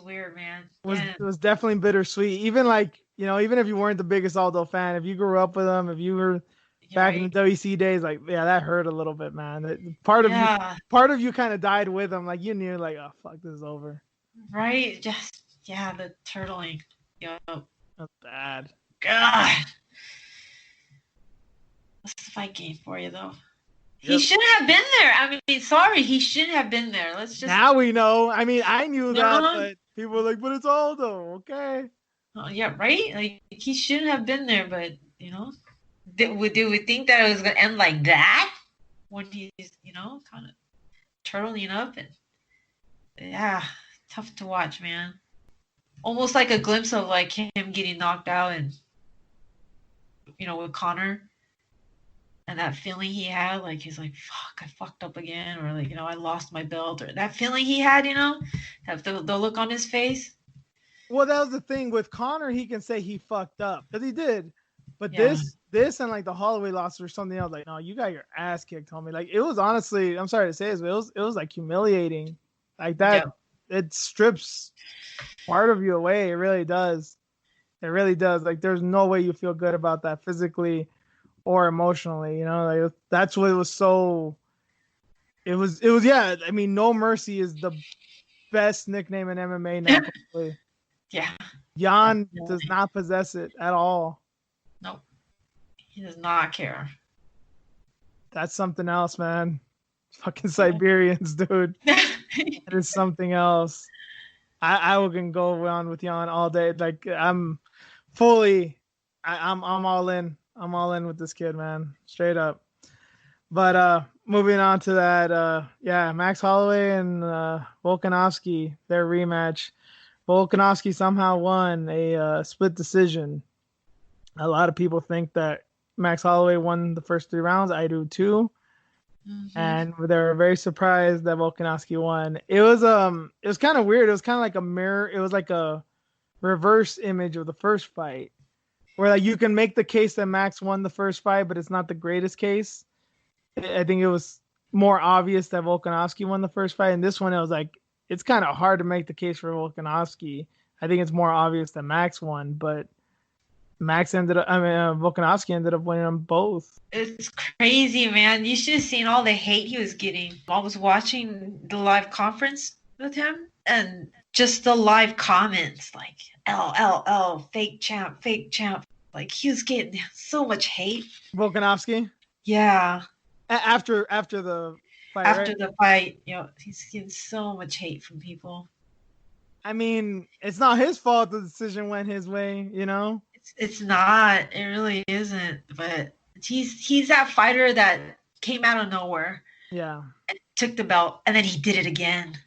weird, man. was Yeah. it was definitely bittersweet. Even like, even if you weren't the biggest Aldo fan, if you grew up with him, if you were You're back in the right. WC days, like yeah, that hurt a little bit, man. Part of you kind of died with him. Like you knew, like, oh fuck, this is over. Right? Just, yeah, the turtling. Yo, That's bad. God. That's the fight game for you, though. He Yep. shouldn't have been there. I mean, sorry, he shouldn't have been there. Let's just. Now we know. I mean, I knew that, No. but people were like, but it's Aldo, okay? Oh, yeah, right? Like, he shouldn't have been there, but, did we think that it was going to end like that? When he's, kind of turtling up and, yeah, tough to watch, man. Almost like a glimpse of, like, him getting knocked out and, with Connor. And that feeling he had, like he's like, fuck, I fucked up again, or like, I lost my belt, or that feeling he had, have the look on his face. Well, that was the thing with Connor. He can say he fucked up because he did, but Yeah. this and like the Holloway loss or something else. Like, no, you got your ass kicked, homie. Like it was honestly, I'm sorry to say this, but it was like humiliating. Like that, it strips part of you away. It really does. It really does. Like there's no way you feel good about that physically or emotionally, like that's what it was. So it was yeah. I mean, No Mercy is the best nickname in MMA now. Probably. Yeah. Jan does not possess it at all. Nope. He does not care. That's something else, man. Fucking Siberians, dude. It is something else. I can go on with Jan all day. Like I'm all in. I'm all in with this kid, man. Straight up. But moving on to that, yeah, Max Holloway and Volkanovski, their rematch. Volkanovski somehow won a split decision. A lot of people think that Max Holloway won the first 3 rounds. I do too. Mm-hmm. And they were very surprised that Volkanovski won. It was kind of weird. It was kind of like a mirror. It was like a reverse image of the first fight, where like you can make the case that Max won the first fight, but it's not the greatest case. I think it was more obvious that Volkanovski won the first fight. And this one, it was like it's kind of hard to make the case for Volkanovski. I think it's more obvious that Max won, but Volkanovski ended up winning them both. It's crazy, man. You should have seen all the hate he was getting. I was watching the live conference with him, and just the live comments like LLL, fake champ, fake champ. Like he was getting so much hate. Volkanovski? Yeah. After the fight, after right? the fight, he's getting so much hate from people. I mean, it's not his fault the decision went his way, you know? It's not. It really isn't. But he's that fighter that came out of nowhere. Yeah. And took the belt, and then he did it again.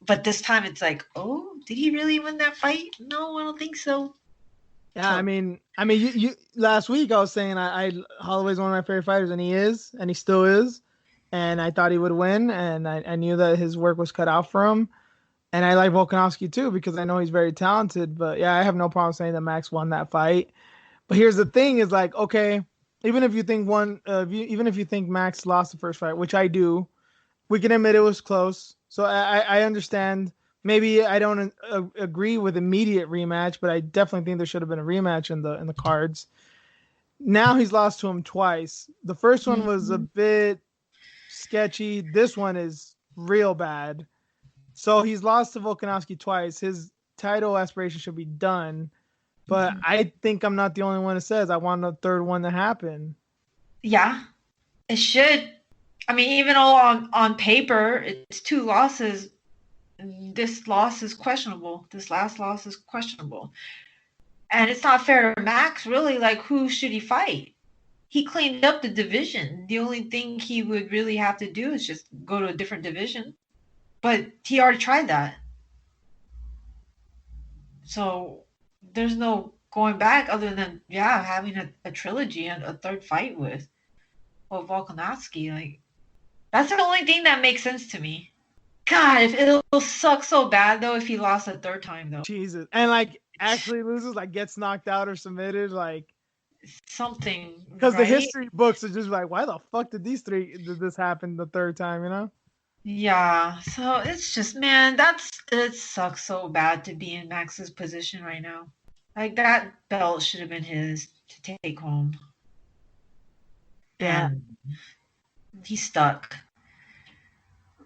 But this time it's like, oh, did he really win that fight? No, I don't think so. Yeah, I mean, you last week I was saying I Holloway's one of my favorite fighters, and he still is, and I thought he would win, and I knew that his work was cut out for him, and I like Volkanovski too because I know he's very talented. But yeah, I have no problem saying that Max won that fight. But here's the thing: is like, okay, even if you think even if you think Max lost the first fight, which I do, we can admit it was close. So I understand. Maybe I don't agree with immediate rematch, but I definitely think there should have been a rematch in the cards. Now he's lost to him twice. The first one was a bit sketchy. This one is real bad. So he's lost to Volkanovski twice. His title aspiration should be done. But I think I'm not the only one that says I want a third one to happen. Yeah, it should. I mean, even though on paper it's 2 losses, this loss is questionable. This last loss is questionable. And it's not fair to Max, really. Like, who should he fight? He cleaned up the division. The only thing he would really have to do is just go to a different division. But he already tried that. So there's no going back other than, having a trilogy and a third fight with Volkanovski. Like, that's the only thing that makes sense to me. God, if it'll suck so bad though if he lost a third time though. Jesus, and like actually loses, like gets knocked out or submitted, like something. Because right? the history books are just like, why the fuck did this happen the third time? You know? Yeah. So it's just, man, it sucks so bad to be in Max's position right now. Like that belt should have been his to take home. Yeah. And he's stuck.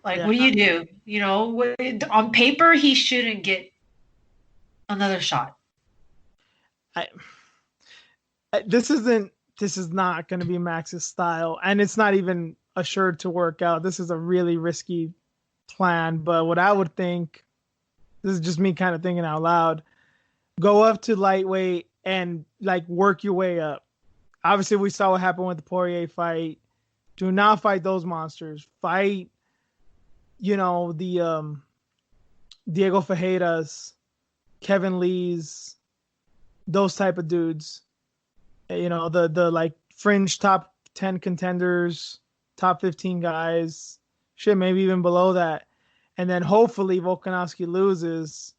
Like, yeah. what do you do? You know, on paper, he shouldn't get another shot. This is not going to be Max's style, and it's not even assured to work out. This is a really risky plan. But what I would think, this is just me kind of thinking out loud, go up to lightweight and like work your way up. Obviously, we saw what happened with the Poirier fight. Do not fight those monsters. Fight, the Diego Fajedas, Kevin Lees, those type of dudes. The like fringe top 10 contenders, top 15 guys, shit, maybe even below that. And then hopefully Volkanovski loses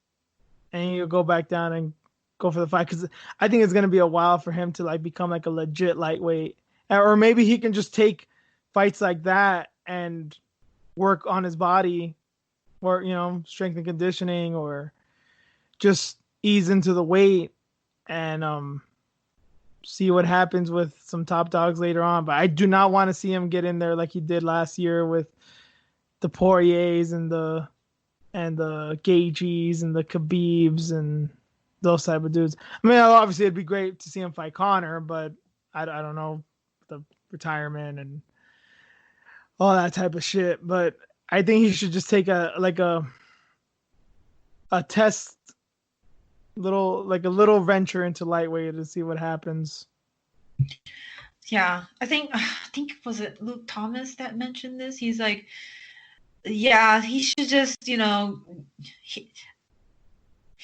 and you go back down and go for the fight. Because I think it's going to be a while for him to like become like a legit lightweight. Or maybe he can just take fights like that and work on his body or, strength and conditioning or just ease into the weight and see what happens with some top dogs later on. But I do not want to see him get in there like he did last year with the Poiriers and the Gaethjes and the Khabibs and those type of dudes. I mean, obviously it'd be great to see him fight Conor, but I don't know, the retirement and all that type of shit. But I think he should just take a test, a little venture into lightweight to see what happens. Yeah, I think was it Luke Thomas that mentioned this? He's like, yeah, he should just, he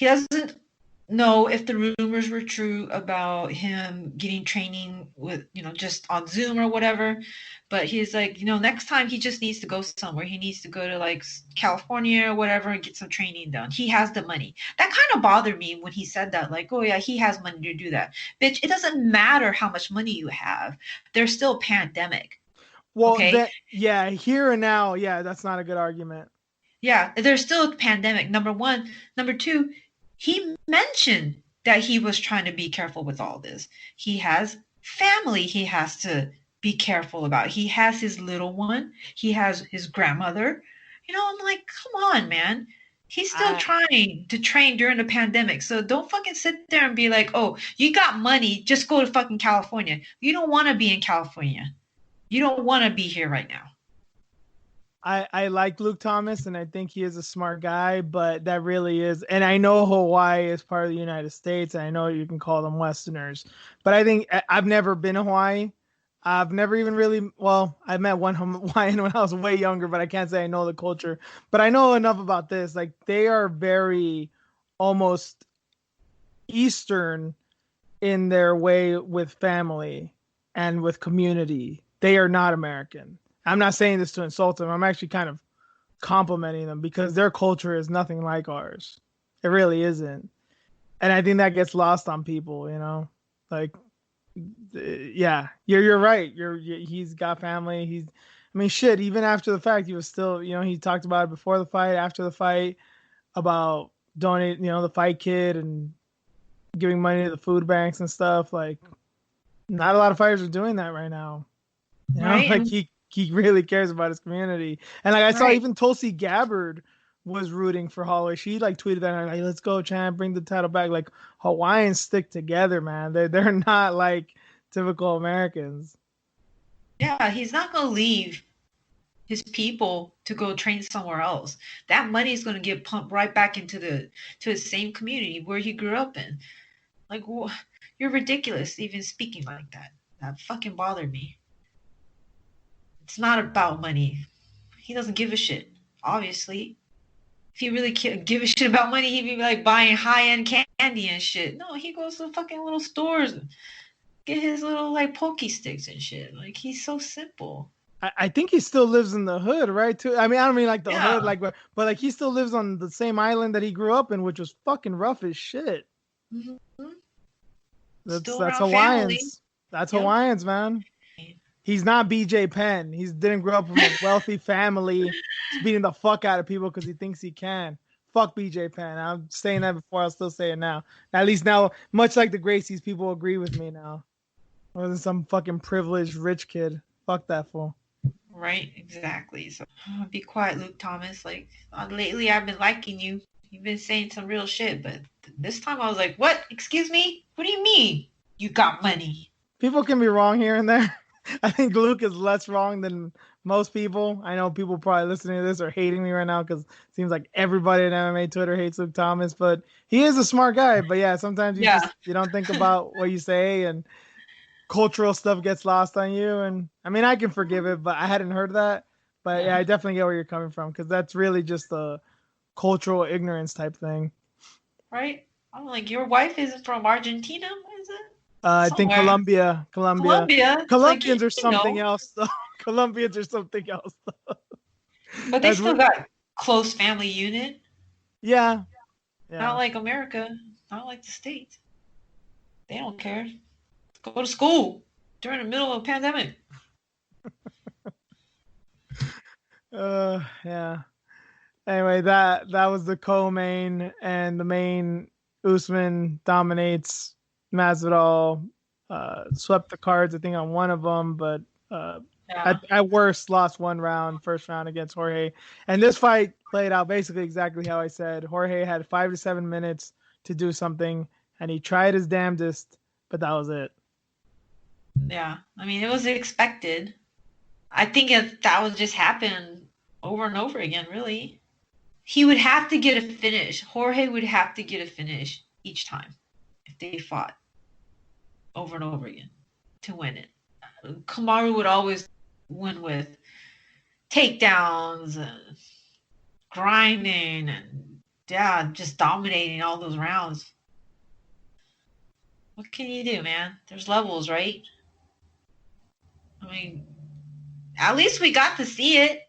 doesn't know if the rumors were true about him getting training with, just on Zoom or whatever. But he's like, next time he just needs to go somewhere. He needs to go to like California or whatever and get some training done. He has the money. That kind of bothered me when he said that. Like, oh yeah, he has money to do that. Bitch, it doesn't matter how much money you have. There's still a pandemic. Well, Okay. yeah, here and now, yeah, that's not a good argument. Yeah, there's still a pandemic. Number one. Number two, he mentioned that he was trying to be careful with all this. He has family he has to be careful about. He has his little one, he has his grandmother. I'm like, come on, man. He's still I trying to train during the pandemic. So don't fucking sit there and be like, oh, you got money, just go to fucking California. You don't want to be in California. You don't want to be here right now. I like Luke Thomas, and I think he is a smart guy, but that really is, and I know Hawaii is part of the United States, and I know you can call them Westerners, but I think I've never been to Hawaii. I've never even really, well, I met one Hawaiian when I was way younger, but I can't say I know the culture. But I know enough about this. Like, they are very almost Eastern in their way with family and with community. They are not American. I'm not saying this to insult them. I'm actually kind of complimenting them because their culture is nothing like ours. It really isn't. And I think that gets lost on people, Like, yeah, you're right. He's got family. I mean, shit, even after the fact, he was still, he talked about it before the fight, after the fight, about donating, the fight kit and giving money to the food banks and stuff. Like, not a lot of fighters are doing that right now. Right? Like, And he really cares about his community. And like, I saw right. even Tulsi Gabbard was rooting for Holloway. She like tweeted that like, let's go, champ, bring the title back. Like, Hawaiians stick together, man. They're not like typical Americans. Yeah, he's not gonna leave his people to go train somewhere else. That money is gonna get pumped right back into the to his same community where he grew up in. Like, you're ridiculous even speaking like that. That fucking bothered me. It's not about money. He doesn't give a shit. Obviously, if he really give a shit about money, he'd be like buying high end candy and shit. No, he goes to fucking little stores, get his little like pokey sticks and shit. Like, he's so simple. I think he still lives in the hood, right? Too. I mean, I don't mean like the Yeah. hood, like, but like he still lives on the same island that he grew up in, which was fucking rough as shit. Mm-hmm. That's Still that's around family. Hawaiians. That's Yep. Hawaiians, man. He's not BJ Penn. He didn't grow up from a wealthy family. He's beating the fuck out of people because he thinks he can. Fuck BJ Penn. I'm saying that before. I'll still say it now. At least now, much like the Gracies, people agree with me now. I wasn't some fucking privileged rich kid. Fuck that fool. Right, exactly. So be quiet, Luke Thomas. Like, lately, I've been liking you. You've been saying some real shit, but this time I was like, "What? Excuse me? What do you mean? You got money?" People can be wrong here and there. I think Luke is less wrong than most people. I know people probably listening to this are hating me right now because it seems like everybody in MMA Twitter hates Luke Thomas, but he is a smart guy. But yeah, sometimes Yeah. you don't think about what you say and cultural stuff gets lost on you. And I mean, I can forgive it, but I hadn't heard that. But yeah, Yeah. I definitely get where you're coming from because that's really just a cultural ignorance type thing. Right. I'm like, your wife is from Argentina. What is it? I think Somewhere. Colombia. Colombia. It's like, Colombians are something else, though. Colombians are something else, though. but they That's still what, got close family unit. yeah, Not yeah. like America. Not like the States. They don't care. Go to school during the middle of a pandemic. Yeah. Anyway, that was the co-main, and the main. Usman dominates Masvidal. Swept the cards, I think, on one of them, but Yeah. at worst lost one round, first round against Jorge. And this fight played out basically exactly how I said. Jorge had 5 to 7 minutes to do something, and he tried his damnedest, but that was it. Yeah. I mean, it was expected. I think that would just happen over and over again, really. He would have to get a finish. Jorge would have to get a finish each time if they fought over and over again to win it. Kamaru would always win with takedowns and grinding and, yeah, just dominating all those rounds. What can you do, man? There's levels, right? I mean, at least we got to see it.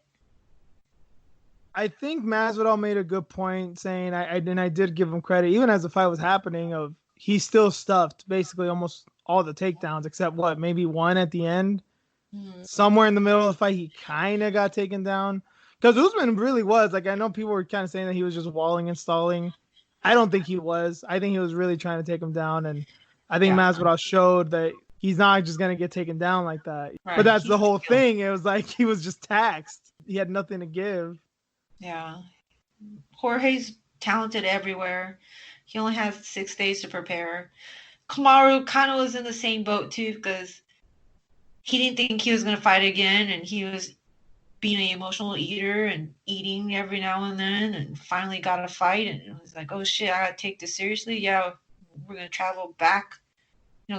I think Masvidal made a good point saying, I did give him credit, even as the fight was happening, of he still stuffed basically almost all the takedowns except maybe one at the end. Mm. Somewhere in the middle of the fight, he kind of got taken down. Because Usman really was, like, I know people were kind of saying that he was just walling and stalling. I don't think he was. I think he was really trying to take him down. And I think Masvidal showed that he's not just going to get taken down like that. Right. But that's the whole thing. It was like he was just taxed. He had nothing to give. Yeah. Jorge's talented everywhere. He only has 6 days to prepare. Kamaru kind of was in the same boat too, because he didn't think he was going to fight again, and he was being an emotional eater and eating every now and then, and finally got a fight, and it was like, oh shit, I got to take this seriously. Yeah, we're going to travel back,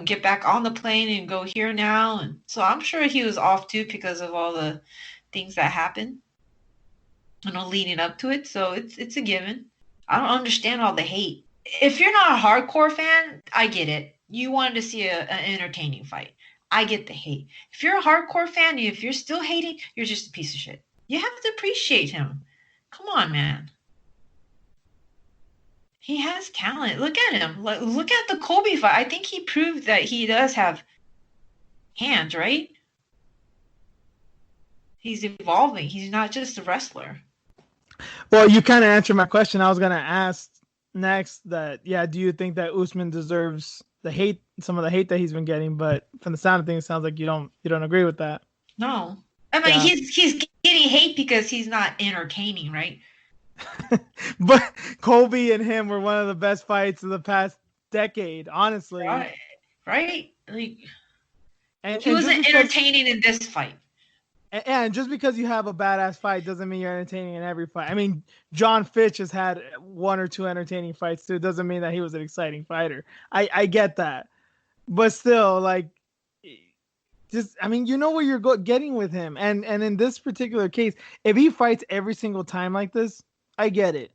get back on the plane and go here now. And so I'm sure he was off too because of all the things that happened, leading up to it. So it's a given. I don't understand all the hate. If you're not a hardcore fan, I get it. You wanted to see an entertaining fight. I get the hate. If you're a hardcore fan, if you're still hating, you're just a piece of shit. You have to appreciate him. Come on, man. He has talent. Look at him. Look at the Colby fight. I think he proved that he does have hands, right? He's evolving. He's not just a wrestler. Well, you kind of answered my question. I was going to ask next that, do you think that Usman deserves the hate, some of the hate that he's been getting? But from the sound of things, it sounds like you don't agree with that. No. I mean, he's getting hate because he's not entertaining, right? But Colby and him were one of the best fights of the past decade, honestly. Right? Like, he wasn't entertaining in this fight. And just because you have a badass fight doesn't mean you're entertaining in every fight. I mean, John Fitch has had 1 or 2 entertaining fights too. It doesn't mean that he was an exciting fighter. I get that. But still, like, you know where you're getting with him. And in this particular case, if he fights every single time like this, I get it.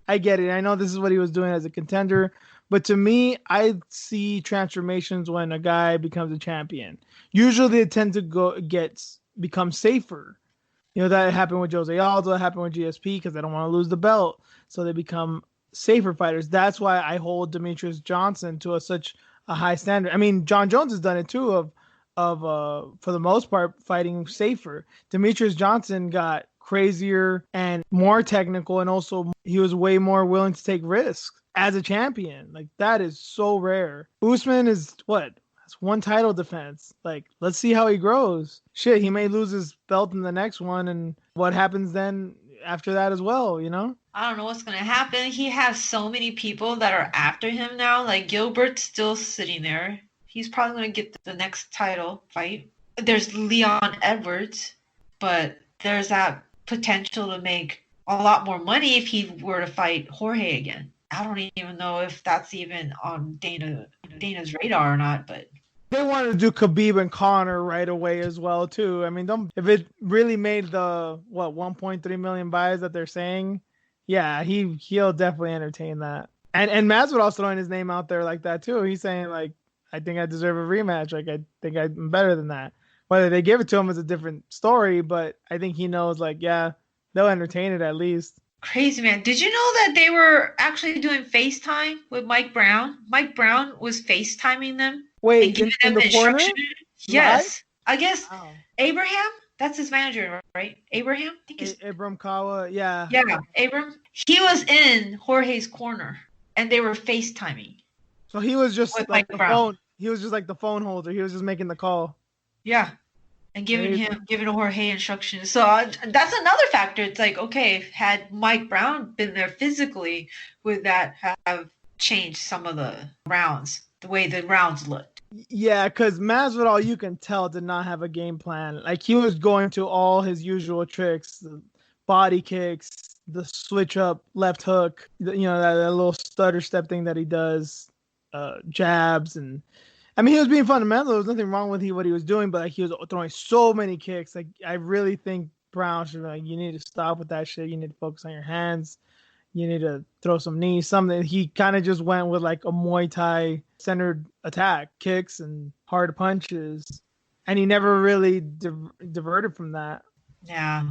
I know this is what he was doing as a contender. But to me, I see transformations when a guy becomes a champion. Usually they tend to become safer. That happened with Jose Aldo, that happened with GSP because they don't want to lose the belt. So they become safer fighters. That's why I hold Demetrius Johnson to such a high standard. I mean, John Jones has done it too of for the most part fighting safer. Demetrius Johnson got crazier and more technical, and also he was way more willing to take risks as a champion. Like, that is so rare. Usman is what? That's 1 title defense. Like, let's see how he grows. Shit, he may lose his belt in the next one, and what happens then after that as well, I don't know what's going to happen. He has so many people that are after him now. Like, Gilbert's still sitting there. He's probably going to get the next title fight. There's Leon Edwards, but there's that potential to make a lot more money if he were to fight Jorge again. I don't even know if that's even on Dana's radar or not, but they wanted to do Khabib and Conor right away as well too. I mean, if it really made the 1.3 million buys that they're saying, he'll definitely entertain that. And Masvidal's throwing his name out there like that too. He's saying, like, I think I deserve a rematch. Like, I think I'm better than that. Whether they give it to him is a different story, but I think he knows, like, they'll entertain it at least. Crazy, man. Did you know that they were actually doing FaceTime with Mike Brown? Mike Brown was FaceTiming them. Wait, in the corner? Yes. I guess Abraham, that's his manager, right? Abraham? I think it's Abram Kawa, yeah. Yeah, Abram. He was in Jorge's corner, and they were FaceTiming. So he was just like the phone. He was just like the phone holder. He was just making the call. Yeah. And giving Jorge instructions. So that's another factor. It's like, okay, had Mike Brown been there physically, would that have changed some of the rounds, the way the rounds looked? Yeah, because Masvidal, you can tell, did not have a game plan. Like, he was going to all his usual tricks, the body kicks, the switch up left hook, that little stutter step thing that he does, jabs, and I mean, he was being fundamental. There was nothing wrong with what he was doing, but like, he was throwing so many kicks. Like, I really think Brown should be like, you need to stop with that shit. You need to focus on your hands. You need to throw some knees, something. He kind of just went with like a Muay Thai centered attack, kicks and hard punches. And he never really diverted from that. Yeah.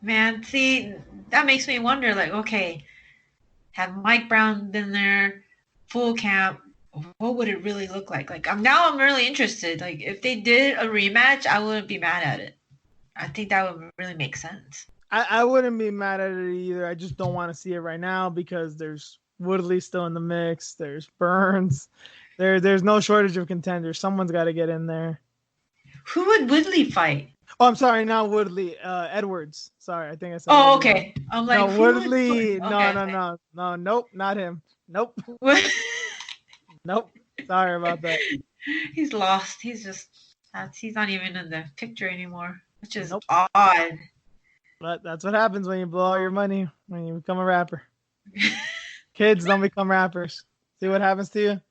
Man, see, that makes me wonder, like, okay, had Mike Brown been there full camp, what would it really look like? Like, I'm really interested. Like, if they did a rematch, I wouldn't be mad at it. I think that would really make sense. I wouldn't be mad at it either. I just don't want to see it right now because there's Woodley still in the mix. There's Burns. There's no shortage of contenders. Someone's got to get in there. Who would Woodley fight? Oh, I'm sorry, not Woodley. Edwards. Sorry, I think I said. Oh, Woodley. okay. I'm like, No, who would? Woodley. Okay, No. Nope, not him. Nope. okay. Nope. Sorry about that. He's lost. He's not even in the picture anymore, which is Nope. odd. But that's what happens when you blow all your money when you become a rapper. Kids don't become rappers. See what happens to you?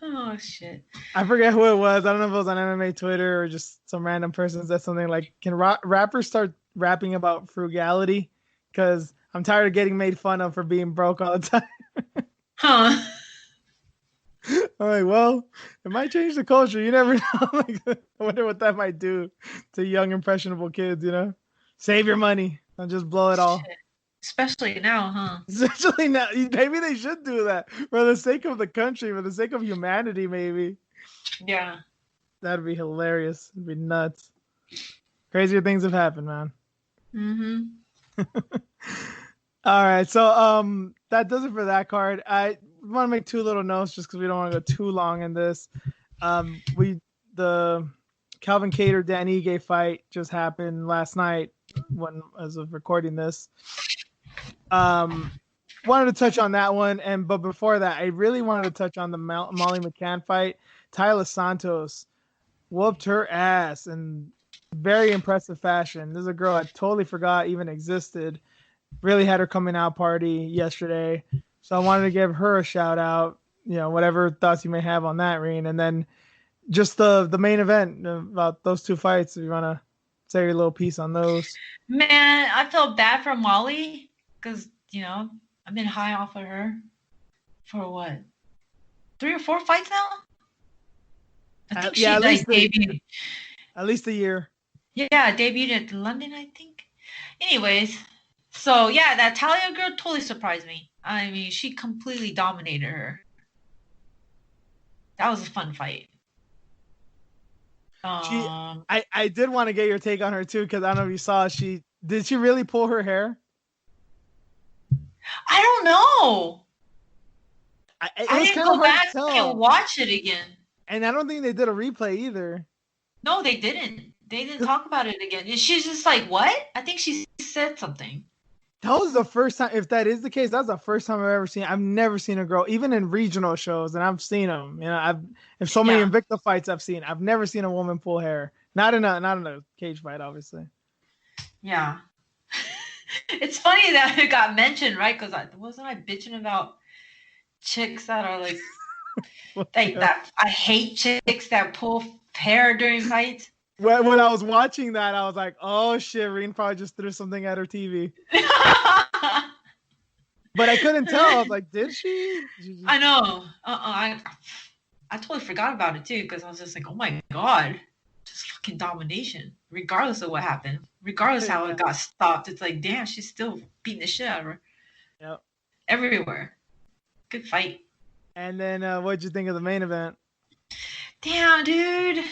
Oh shit! I forget who it was. I don't know if it was on MMA Twitter or just some random person said something like, "Can rappers start rapping about frugality? Because I'm tired of getting made fun of for being broke all the time." Huh? I'm like, well, it might change the culture. You never know. Like, I wonder what that might do to young impressionable kids. Save your money. Don't just blow it all. Shit. Especially now, huh? Especially now. Maybe they should do that for the sake of the country, for the sake of humanity, maybe. Yeah. That'd be hilarious. It'd be nuts. Crazier things have happened, man. Mm-hmm. All right. So that does it for that card. I want to make two little notes just because we don't want to go too long in this. The Calvin Kattar Dan Ige fight just happened last night as of recording this. Wanted to touch on that one, but before that, I really wanted to touch on the Molly McCann fight. Tyler Santos whooped her ass in very impressive fashion. This is a girl I totally forgot even existed. Really had her coming out party yesterday, so I wanted to give her a shout out. Whatever thoughts you may have on that, Reen, and then just the main event about those two fights. If you want to say your little piece on those. Man, I felt bad for Molly because I've been high off of her for what, 3 or 4 fights now. I think she debuted. At least a year. Yeah, debuted at London, I think. Anyways, so yeah, that Talia girl totally surprised me. I mean, she completely dominated her. That was a fun fight. I did want to get your take on her too, because I don't know if you saw, did she really pull her hair? I don't know. I didn't go back and watch it again. And I don't think they did a replay either. No, they didn't. They didn't talk about it again. And she's just like, what? I think she said something. That was the first time, if that is the case, that's the first time I've ever seen. I've never seen a girl, even in regional shows, and I've seen them. If so many Invicta fights I've seen, I've never seen a woman pull hair. Not in a cage fight, obviously. Yeah. It's funny that it got mentioned, right? Because wasn't I bitching about chicks that are like that? I hate chicks that pull hair during fights. When I was watching that, I was like, "Oh shit!" Reen probably just threw something at her TV. But I couldn't tell. I was like, "Did she?" I know. I totally forgot about it too because I was just like, "Oh my god, just fucking domination!" Regardless of what happened, regardless how it got stopped, it's like, damn, she's still beating the shit out of her. Yep. Everywhere. Good fight. And then, what'd you think of the main event? Damn, dude.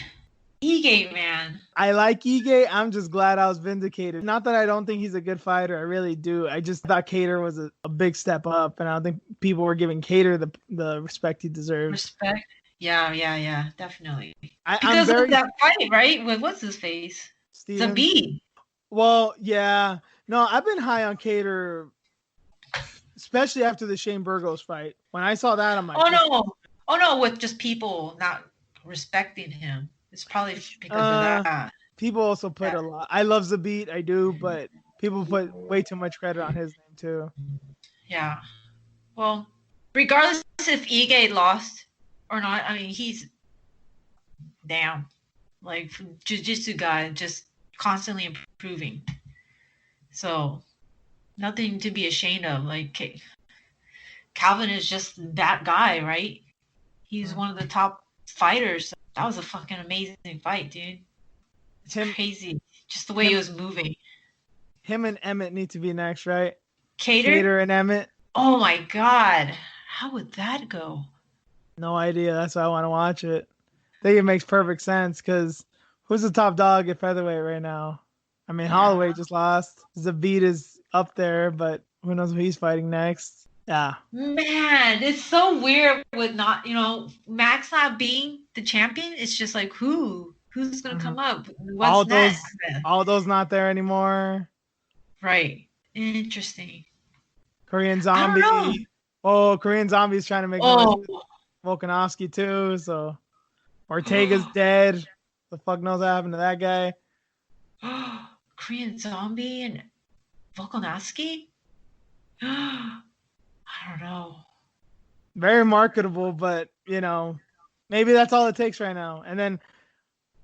Ige, man. I like Ige. I'm just glad I was vindicated. Not that I don't think he's a good fighter. I really do. I just thought Kattar was a big step up, and I don't think people were giving Kattar the respect he deserves. Respect? Yeah, definitely. Because of that fight, right? With what's his face? Zabit. Well, yeah. No, I've been high on Kattar, especially after the Shane Burgos fight. When I saw that, I'm like, oh no, with just people not respecting him. It's probably because of that. People also put a lot. I love Zabit, I do, but people put way too much credit on his name too. Yeah. Well, regardless if Ige lost or not, I mean, he's damn. Like, jiu-jitsu guy, just constantly improving. So, nothing to be ashamed of. Like, Calvin is just that guy, right? He's one of the top fighters. That was a fucking amazing fight, dude. It's Him, crazy. Just the way he him, was moving. him, and Emmett need to be next, right? Cater? Cater and Emmett. Oh my god. How would that go? No idea. That's why I want to watch it. I think it makes perfect sense because who's the top dog at featherweight right now? I mean, Yeah. Holloway just lost. Zabit is up there, but who knows who he's fighting next? Yeah. Man, it's so weird with not, Max not being the champion. It's just like who's gonna Mhm. come up? All What's next? those, all those not there anymore. Right. Interesting. Korean I don't know. Zombie. Oh, Korean Zombie's trying to make noise Oh. with Volkanovski too. So Ortega's dead. The fuck knows what happened to that guy? Korean Zombie and Volkanovski? I don't know. Very marketable, but maybe that's all it takes right now. And then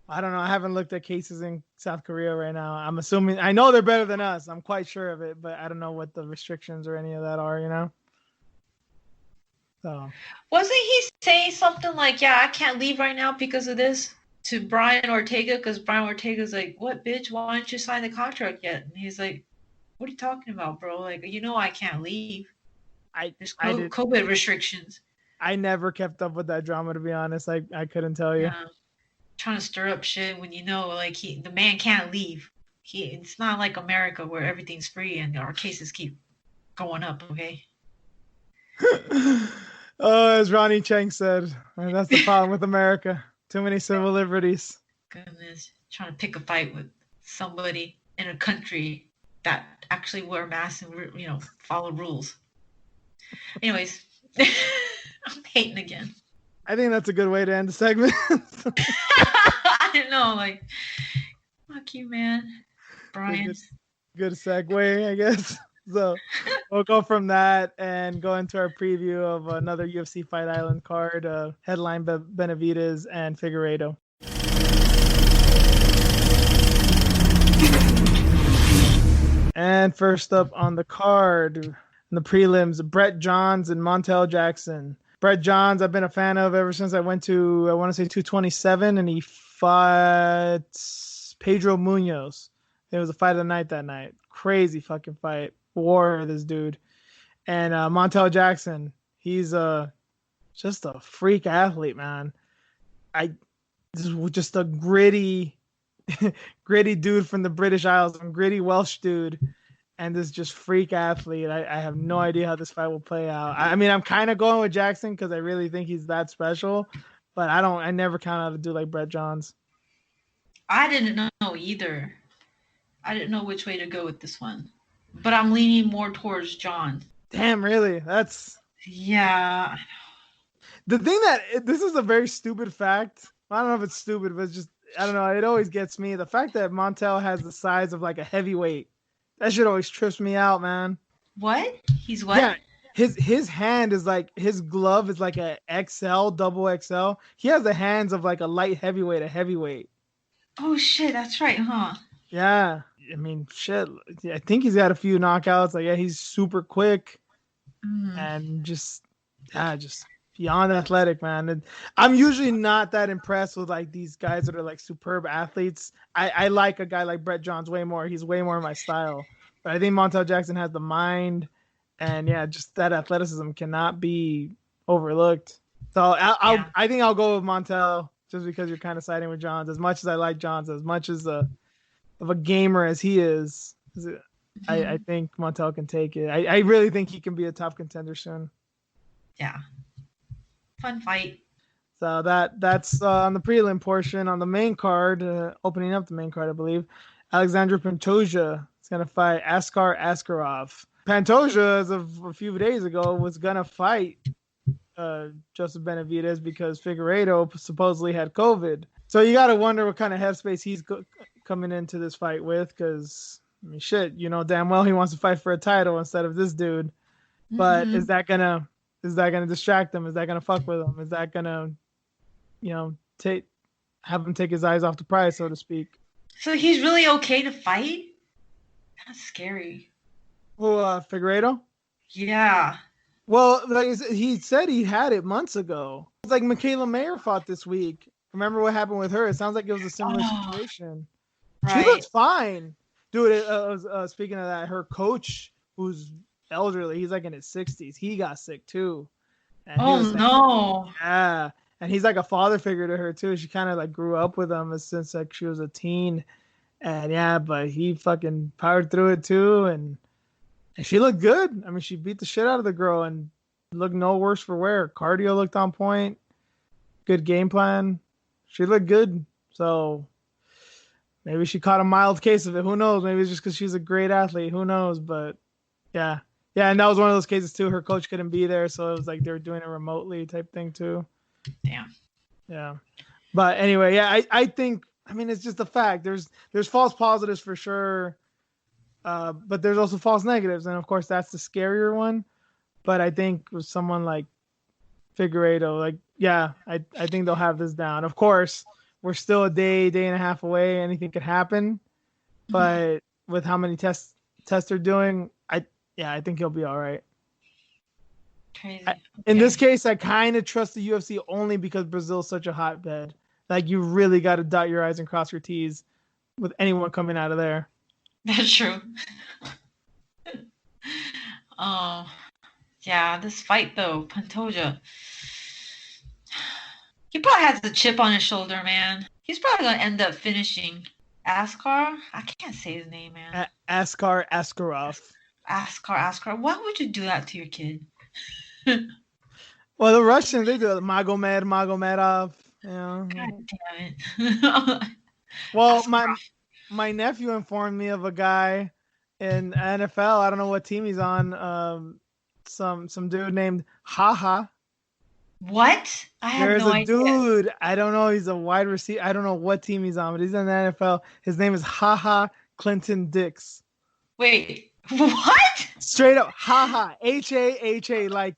I don't know. I haven't looked at cases in South Korea right now. I'm assuming I know they're better than us. I'm quite sure of it, but I don't know what the restrictions or any of that are. So Wasn't he saying something like, yeah, I can't leave right now because of this to Brian Ortega? Because Brian Ortega's like, what, bitch? Why don't you sign the contract yet? And he's like, what are you talking about, bro? Like, I can't leave. I There's I did COVID restrictions. I never kept up with that drama, to be honest. I couldn't tell you. Yeah. Trying to stir up shit when like the man can't leave. It's not like America where everything's free and our cases keep going up, okay? Oh, as Ronnie Chang said, that's the problem with America. Too many civil liberties. Goodness. Trying to pick a fight with somebody in a country that actually wear masks and follow rules. Anyways, I'm hating again. I think that's a good way to end the segment. I don't know, like, fuck you, man. Brian. Good segue, I guess. So we'll go from that and go into our preview of another UFC Fight Island card, headline Benavidez and Figueiredo. And first up on the card, in the prelims, Brett Johns and Montel Jackson. Brett Johns, I've been a fan of ever since I went to, I want to say 227, and he fought Pedro Munoz. It was a fight of the night that night. Crazy fucking fight. War, this dude. And Montel Jackson, he's just a freak athlete, man. Just a gritty dude from the British Isles, a gritty Welsh dude, and this just freak athlete. I have no idea how this fight will play out. I mean, I'm kind of going with Jackson because I really think he's that special, but I never count out a dude like Brett Johns. I didn't know either. I didn't know which way to go with this one, but I'm leaning more towards John. Damn, really? Yeah. The thing that this is a very stupid fact. I don't know if it's stupid, but it's just, I don't know. It always gets me. The fact that Montel has the size of like a heavyweight, that shit always trips me out, man. What? He's what? Yeah, his hand is like, his glove is like a XL, double XL. He has the hands of like a light heavyweight, a heavyweight. Oh shit, that's right, huh? Yeah, I mean, shit. I think he's got a few knockouts. Like, yeah, he's super quick and just beyond athletic, man. And I'm usually not that impressed with like these guys that are like superb athletes. I like a guy like Brett Johns way more. He's way more in my style. But I think Montel Jackson has the mind, and yeah, just that athleticism cannot be overlooked. So I think I'll go with Montel just because you're kind of siding with Johns. As much as I like Johns, as much as of a gamer as he is, I think Montel can take it. I really think he can be a top contender soon. Yeah. Fun fight. So that's on the prelim portion. On the main card, opening up the main card, I believe, Alexandra Pantoja is going to fight Askar Askarov. Pantoja, as of a few days ago, was going to fight Joseph Benavidez because Figueiredo supposedly had COVID. So you got to wonder what kind of headspace he's coming into this fight with, because, I mean, shit, damn well he wants to fight for a title instead of this dude. But is that gonna distract him? Is that gonna fuck with him? Is that gonna, have him take his eyes off the prize, so to speak? So he's really okay to fight? That's scary. Well, Figueiredo? Yeah. Well, like he said, he had it months ago. It's like Michaela Mayer fought this week, remember what happened with her. It sounds like it was a similar Oh, situation. She looks right. fine, dude. Speaking of that, her coach, who's elderly, he's like in his 60s. He got sick too, and he Oh was saying, no. yeah, and he's like a father figure to her too. She kind of like grew up with him since like she was a teen, and yeah, but he fucking powered through it too, and she looked good. I mean, she beat the shit out of the girl and looked no worse for wear. Cardio looked on point. Good game plan. She looked good. So maybe she caught a mild case of it. Who knows? Maybe it's just because she's a great athlete. Who knows? But yeah. Yeah, and that was one of those cases too. Her coach couldn't be there, so it was like they were doing it remotely type thing too. Damn. Yeah. But anyway, yeah, I think I mean it's just a fact. There's false positives for sure. But there's also false negatives, and of course that's the scarier one. But I think with someone like Figueiredo, like yeah, I think they'll have this down. Of course, we're still a day and a half away. Anything could happen, but with how many tests they're doing, I think he'll be all right. Crazy. In this case, I kind of trust the UFC only because Brazil's such a hotbed. Like you really got to dot your I's and cross your T's with anyone coming out of there. That's true. Oh, yeah, this fight though, Pantoja. He probably has a chip on his shoulder, man. He's probably gonna end up finishing Askar. I can't say his name, man. Askar Askarov. Askar. Why would you do that to your kid? Well, the Russians, they do it. Magomedov. You know. God damn it. Well, my nephew informed me of a guy in NFL. I don't know what team he's on. Some dude named Haha. What? I have There's no a idea. dude. I don't know. He's a wide receiver. I don't know what team he's on, but he's in the NFL. His name is Haha Clinton Dix. Wait, what? Straight up, Haha Haha, like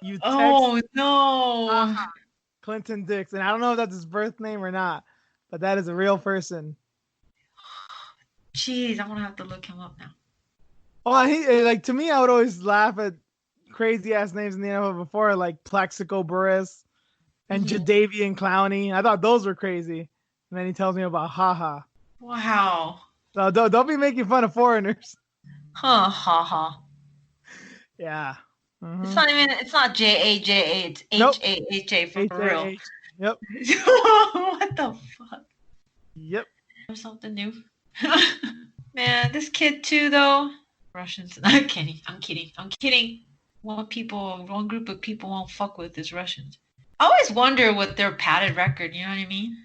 you text. Oh no. Haha Clinton Dix, and I don't know if that's his birth name or not, but that is a real person. Jeez, I'm gonna have to look him up now. Oh, he like to me, I would always laugh at crazy ass names in the NFL before, like Plaxico Burress and Jadavian Clowney. I thought those were crazy, and then he tells me about Haha. Wow. So don't be making fun of foreigners. Huh, haha. Yeah. Mm-hmm. It's not Jaja, it's Haha for real. H-A-H. Yep. What the fuck? Yep. There's something new. Man, this kid too though. Russians. I'm kidding. One group of people won't fuck with is Russians. I always wonder what their padded record, you know what I mean?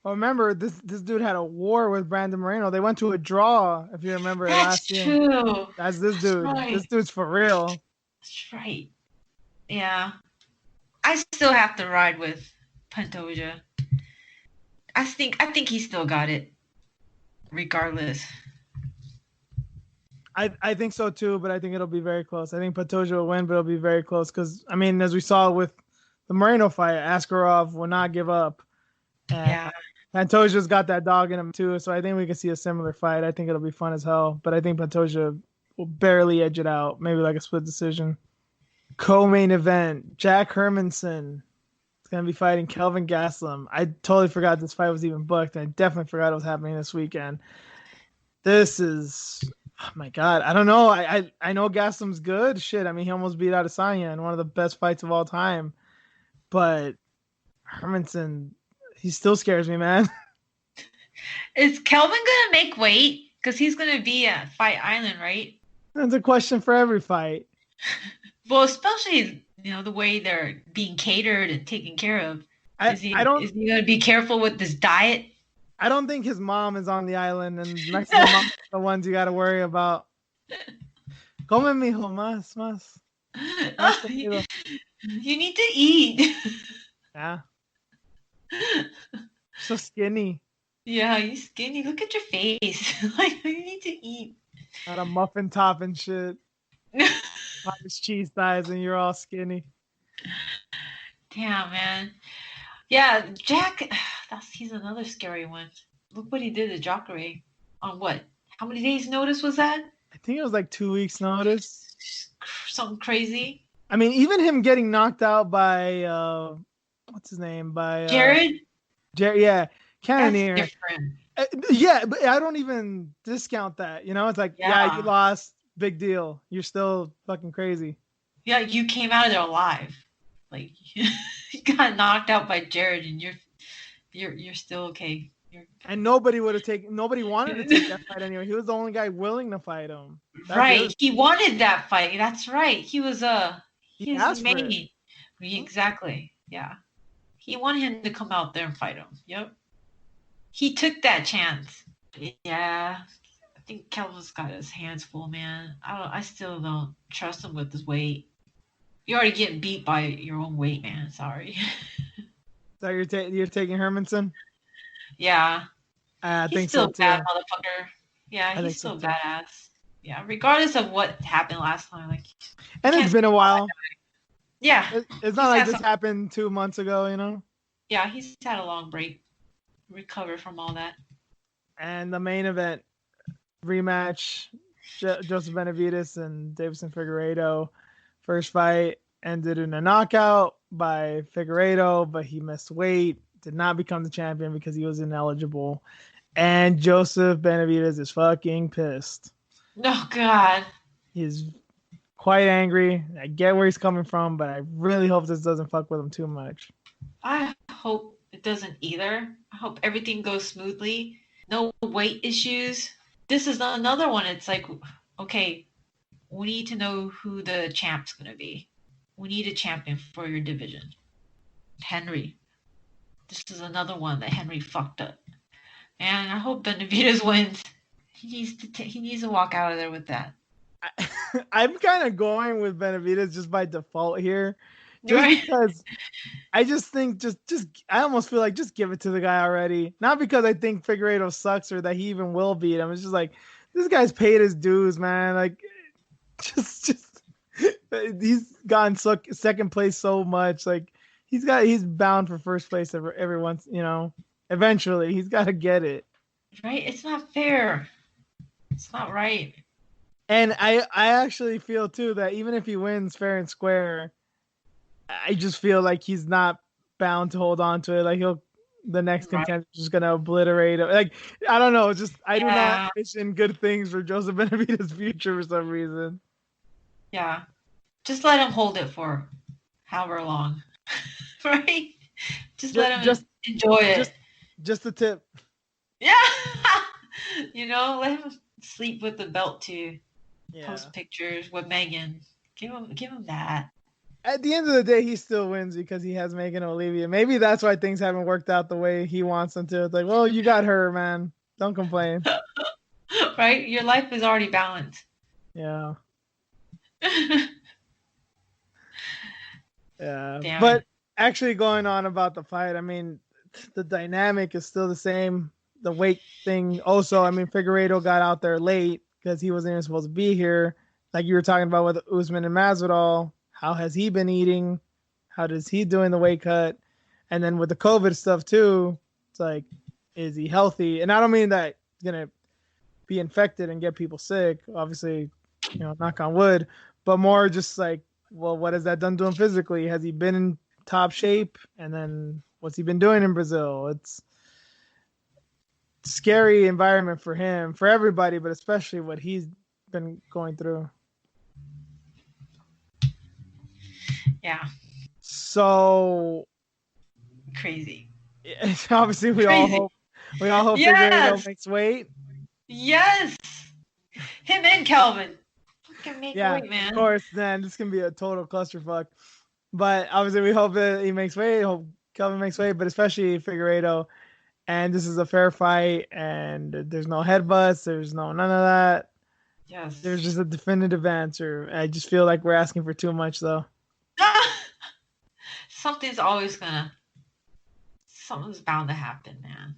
Well, remember this dude had a war with Brandon Moreno. They went to a draw, if you remember last year. That's true. That's this dude. Right. This dude's for real. That's right. Yeah. I still have to ride with Pantoja. I think he still got it. Regardless. I think so too, but I think it'll be very close. I think Pantoja will win, but it'll be very close because I mean, as we saw with the Moreno fight, Askarov will not give up. And yeah. Pantoja's got that dog in him too, so I think we can see a similar fight. I think it'll be fun as hell, but I think Pantoja will barely edge it out, maybe like a split decision. Co-main event: Jack Hermanson is gonna be fighting Kelvin Gastelum. I totally forgot this fight was even booked, and I definitely forgot it was happening this weekend. This is, oh my god, I don't know. I know Gastelum's good. Shit, I mean he almost beat Adesanya in one of the best fights of all time, but Hermanson, he still scares me, man. Is Kelvin gonna make weight? Because he's gonna be at Fight Island, right? That's a question for every fight. Well, especially the way they're being catered and taken care of. Is he gonna be careful with this diet? I don't think his mom is on the island, and Mexican moms are the ones you got to worry about. Come, mijo, más. You need to eat. Yeah. So skinny. Yeah, you skinny. Look at your face. Like you need to eat. Got a muffin top and shit. His cheese thighs, and you're all skinny. Damn, man. Yeah, Jack. He's another scary one. Look what he did to Jacare. On what? How many days' notice was that? I think it was like 2 weeks' notice. Something crazy. I mean, even him getting knocked out by what's his name? By Jared. Yeah, That's Cannonier. different. Yeah, but I don't even discount that. You know, it's like, yeah, you Yeah. lost, big deal. You're still fucking crazy. Yeah, you came out of there alive. Like you got knocked out by Jared, and you're still okay. You're And nobody wanted to take that fight anyway. He was the only guy willing to fight him. That's the other right. thing. He wanted that fight. That's right. He He was asked for it. main. Exactly. Yeah. He wanted him to come out there and fight him. Yep. He took that chance. Yeah. I think Kelvin's got his hands full, man. I still don't trust him with his weight. You're already getting beat by your own weight, man. Sorry. So you're taking Hermanson? Yeah. I He's think so still a bad too. motherfucker. Yeah, I he's think so still too. badass. Yeah, regardless of what happened last time, like you And it's can't been a sleep on that while. guy. Yeah, It's not he's like had this some. happened 2 months ago, you know. Yeah, he's had a long break, recover from all that. And the main event rematch, Joseph Benavidez and Davison Figueiredo. First fight ended in a knockout by Figueiredo, but he missed weight, did not become the champion because he was ineligible. And Joseph Benavidez is fucking pissed. Oh God. He's quite angry. I get where he's coming from, but I really hope this doesn't fuck with him too much. I hope it doesn't either. I hope everything goes smoothly. No weight issues. This is another one. It's like, okay, we need to know who the champ's gonna be. We need a champion for your division. Henry. This is another one that Henry fucked up. And I hope Benavidez wins. He needs to walk out of there with that. I'm kind of going with Benavidez just by default here, just Right? because I just think just I almost feel like just give it to the guy already. Not because I think Figueiredo sucks or that he even will beat him. It's just like this guy's paid his dues, man. Like just he's gotten second place so much. Like he's bound for first place every once, you know. Eventually, he's got to get it. Right? It's not fair. It's not right. And I actually feel too that even if he wins fair and square, I just feel like he's not bound to hold on to it. Like the next Right. contender is just gonna obliterate him. Like I don't know. Just I do not Yeah. envision good things for Joseph Benavidez's future for some reason. Yeah. Just let him hold it for however long. Right? Just Just let him just enjoy it. just the tip. Yeah. Let him sleep with the belt too. Yeah. Post pictures with Megan. Give him that. At the end of the day, he still wins because he has Megan Olivia. Maybe that's why things haven't worked out the way he wants them to. It's like, well, you got her, man. Don't complain. Right? Your life is already balanced. Yeah. Yeah. Damn But it. actually going on about the fight, I mean, the dynamic is still the same. The weight thing also, I mean, Figueiredo got out there late because he wasn't even supposed to be here. Like you were talking about with Usman and Masvidal, how has he been eating? How does he doing the weight cut? And then with the COVID stuff too, it's like, is he healthy? And I don't mean that he's gonna be infected and get people sick. Obviously, knock on wood, but more just like, well, what has that done to him physically? Has he been in top shape? And then what's he been doing in Brazil? It's scary environment for him, for everybody, but especially what he's been going through. Yeah. So Crazy. obviously Crazy. we all hope Figueiredo Yes. makes weight. Yes. Him and Calvin. Fucking make Yeah, weight, man. of course, then this can be a total clusterfuck. But obviously we hope that he makes weight, hope Kelvin makes weight, but especially Figueiredo. And this is a fair fight, and there's no headbutts, there's none of that. Yes. There's just a definitive answer. I just feel like we're asking for too much, though. Something's bound to happen, man.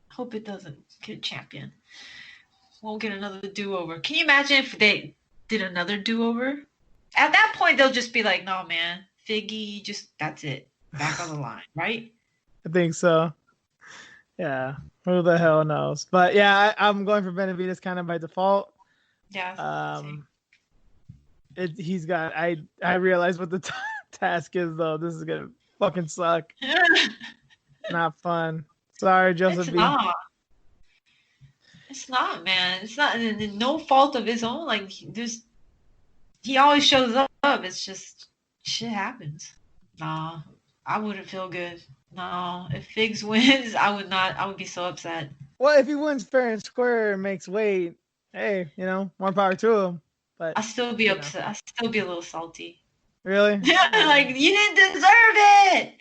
Hope it doesn't get a champion. Won't get another do-over. Can you imagine if they did another do-over? At that point, they'll just be like, no, man, Figgy, that's it. Back on the line, right? I think so. Yeah. Who the hell knows? But yeah, I'm going for Benavidez kind of by default. Yeah. He's got. I realize what the task is though. This is gonna fucking suck. Not fun. Sorry, Joseph It's B. not. It's not, man. It's not. And no fault of his own. Like he always shows up. It's just shit happens. Nah, I wouldn't feel good. No, if Figs wins, I would not. I would be so upset. Well, if he wins fair and square and makes weight, hey, more power to him. But I still be upset. I still be a little salty. really, Like you didn't deserve it.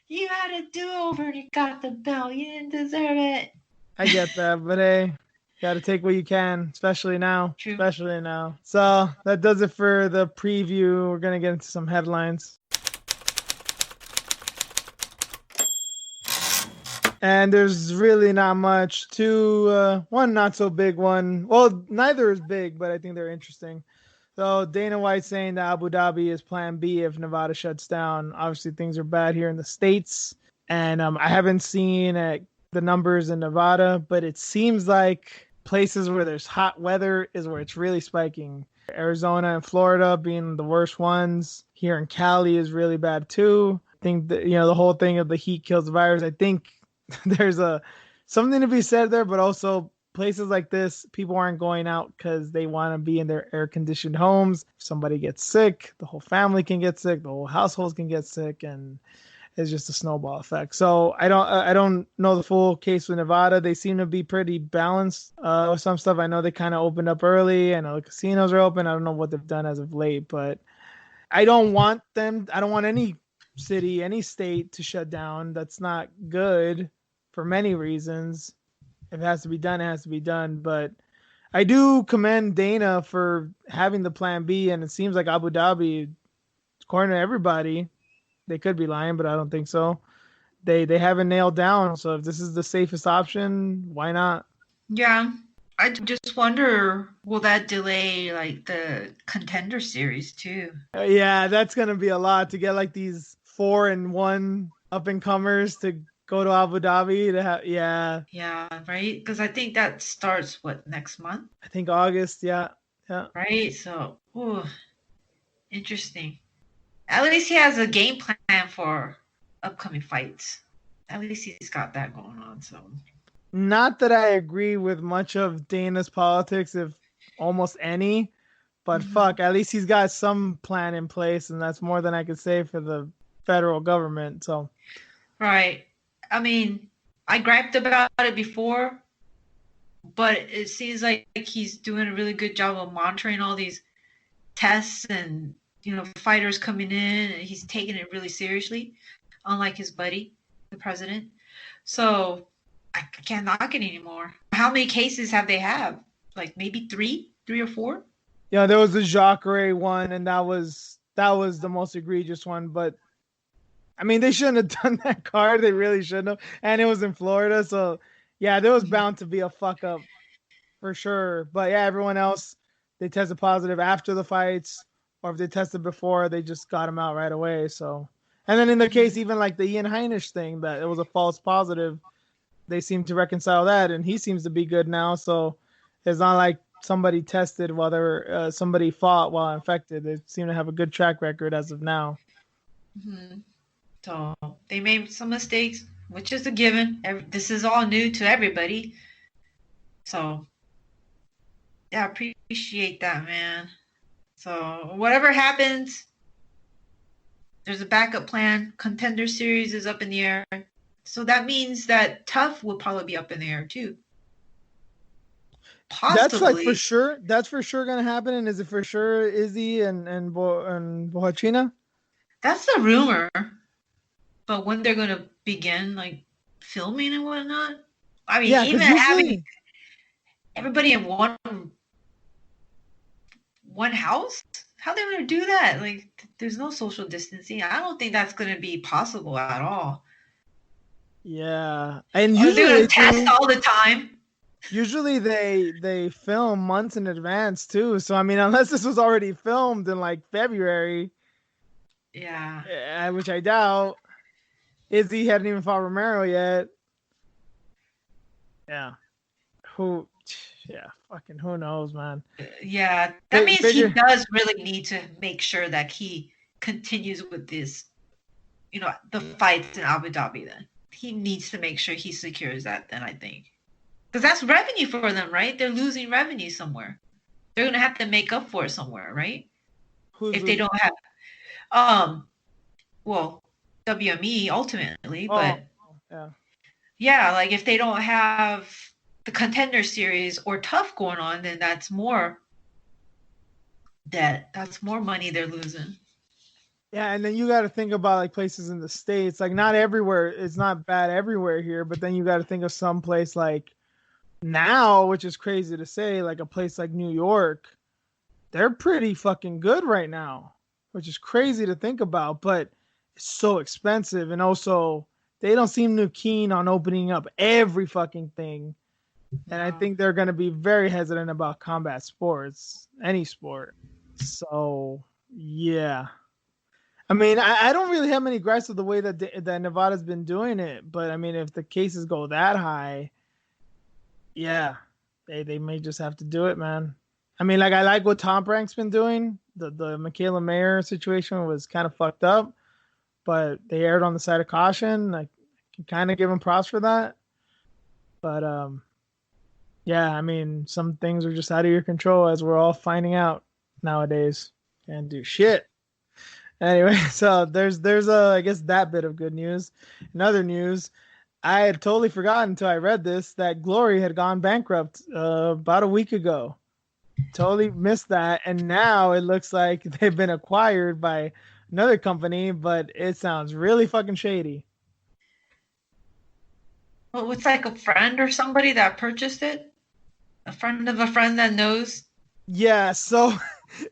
You had a do-over and you got the belt. You didn't deserve it. I get that, but hey, got to take what you can, especially now. True. Especially now. So that does it for the preview. We're gonna get into some headlines. And there's really not much. One not so big one. Well, neither is big, but I think they're interesting. So Dana White saying that Abu Dhabi is plan B if Nevada shuts down. Obviously, things are bad here in the States. And I haven't seen the numbers in Nevada, but it seems like places where there's hot weather is where it's really spiking. Arizona and Florida being the worst ones. Here in Cali is really bad too. I think that, the whole thing of the heat kills the virus. I think there's something to be said there, but also places like this, people aren't going out because they want to be in their air-conditioned homes. If somebody gets sick, the whole family can get sick, the whole household can get sick, and it's just a snowball effect. So I don't know the full case with Nevada. They seem to be pretty balanced with some stuff. I know they kind of opened up early. I know the casinos are open. I don't know what they've done as of late, but I don't want any city, any state to shut down. That's not good for many reasons. If it has to be done, it has to be done. But I do commend Dana for having the plan B, and it seems like Abu Dhabi, according to everybody, they could be lying, but I don't think so. They haven't nailed down. So if this is the safest option, why not? Yeah. I just wonder, will that delay like the Contender Series too? Yeah, that's gonna be a lot to get like these 4-1 up and comers to go to Abu Dhabi to have. Yeah, right, because I think that starts next month, I think August. Yeah. right? So interesting. At least he has a game plan for upcoming fights. At least he's got that going on. So Not that I agree with much of Dana's politics, if almost any, but fuck, at least he's got some plan in place, and that's more than I could say for the federal government. So right. I mean, I griped about it before, but it seems like he's doing a really good job of monitoring all these tests and fighters coming in, and he's taking it really seriously, unlike his buddy, the president. So I can't knock it anymore. How many cases have they have? Like maybe three or four? Yeah, there was the Jacare one, and that was the most egregious one. But I mean, they shouldn't have done that card. They really shouldn't have. And it was in Florida, so yeah, there was bound to be a fuck up for sure. But yeah, everyone else, they tested positive after the fights, or if they tested before, they just got them out right away. So, and then in the case, even like the Ian Heinisch thing, that it was a false positive, they seem to reconcile that, and he seems to be good now. So it's not like somebody tested while somebody fought while infected. They seem to have a good track record as of now. Mm-hmm. So they made some mistakes, which is a given. This is all new to everybody. So yeah, I appreciate that, man. So whatever happens, there's a backup plan. Contender Series is up in the air. So that means that Tough will probably be up in the air too. Possibly. That's like for sure. That's for sure gonna happen. And is it for sure Izzy and Bohachina? That's a rumor. But when they're gonna begin like filming and whatnot, I mean, even having everybody in one house, how are they gonna do that? Like, there's no social distancing. I don't think that's gonna be possible at all. Yeah, and usually they're gonna test all the time. Usually they film months in advance too. So I mean, unless this was already filmed in like February, which I doubt. Izzy hadn't even fought Romero yet. Yeah. Fucking who knows, man. Yeah, that means he does really need to make sure that he continues with this the fights in Abu Dhabi. Then he needs to make sure he secures that. Then I think because that's revenue for them, right? They're losing revenue somewhere. They're gonna have to make up for it somewhere, right? Who's If they losing? don't have um, well, WME ultimately, Oh, but yeah. yeah, like if they don't have the contender series or tough going on, then that's more debt. That's more money they're losing. Yeah, and then you got to think about like places in the States. Like not everywhere, it's not bad everywhere here, but then you got to think of some place like now, which is crazy to say, like a place like New York, they're pretty fucking good right now, which is crazy to think about, but it's so expensive. And also, they don't seem too keen on opening up every fucking thing. And I No. think they're going to be very hesitant about combat sports, any sport. So, yeah. I mean, I don't really have many gripes with the way that Nevada's been doing it, but I mean, if the cases go that high, yeah, they may just have to do it, man. I mean, like I like what Tom Frank's been doing. The Michaela Mayer situation was kind of fucked up, but they erred on the side of caution. I can kind of give him props for that. But yeah, I mean, some things are just out of your control, as we're all finding out nowadays. Can't do shit. Anyway, so there's I guess that bit of good news. In other news, I had totally forgotten until I read this that Glory had gone bankrupt about a week ago. Totally missed that, and now it looks like they've been acquired by another company, but it sounds really fucking shady. Well, it's like a friend or somebody that purchased it. A friend of a friend that knows. Yeah, so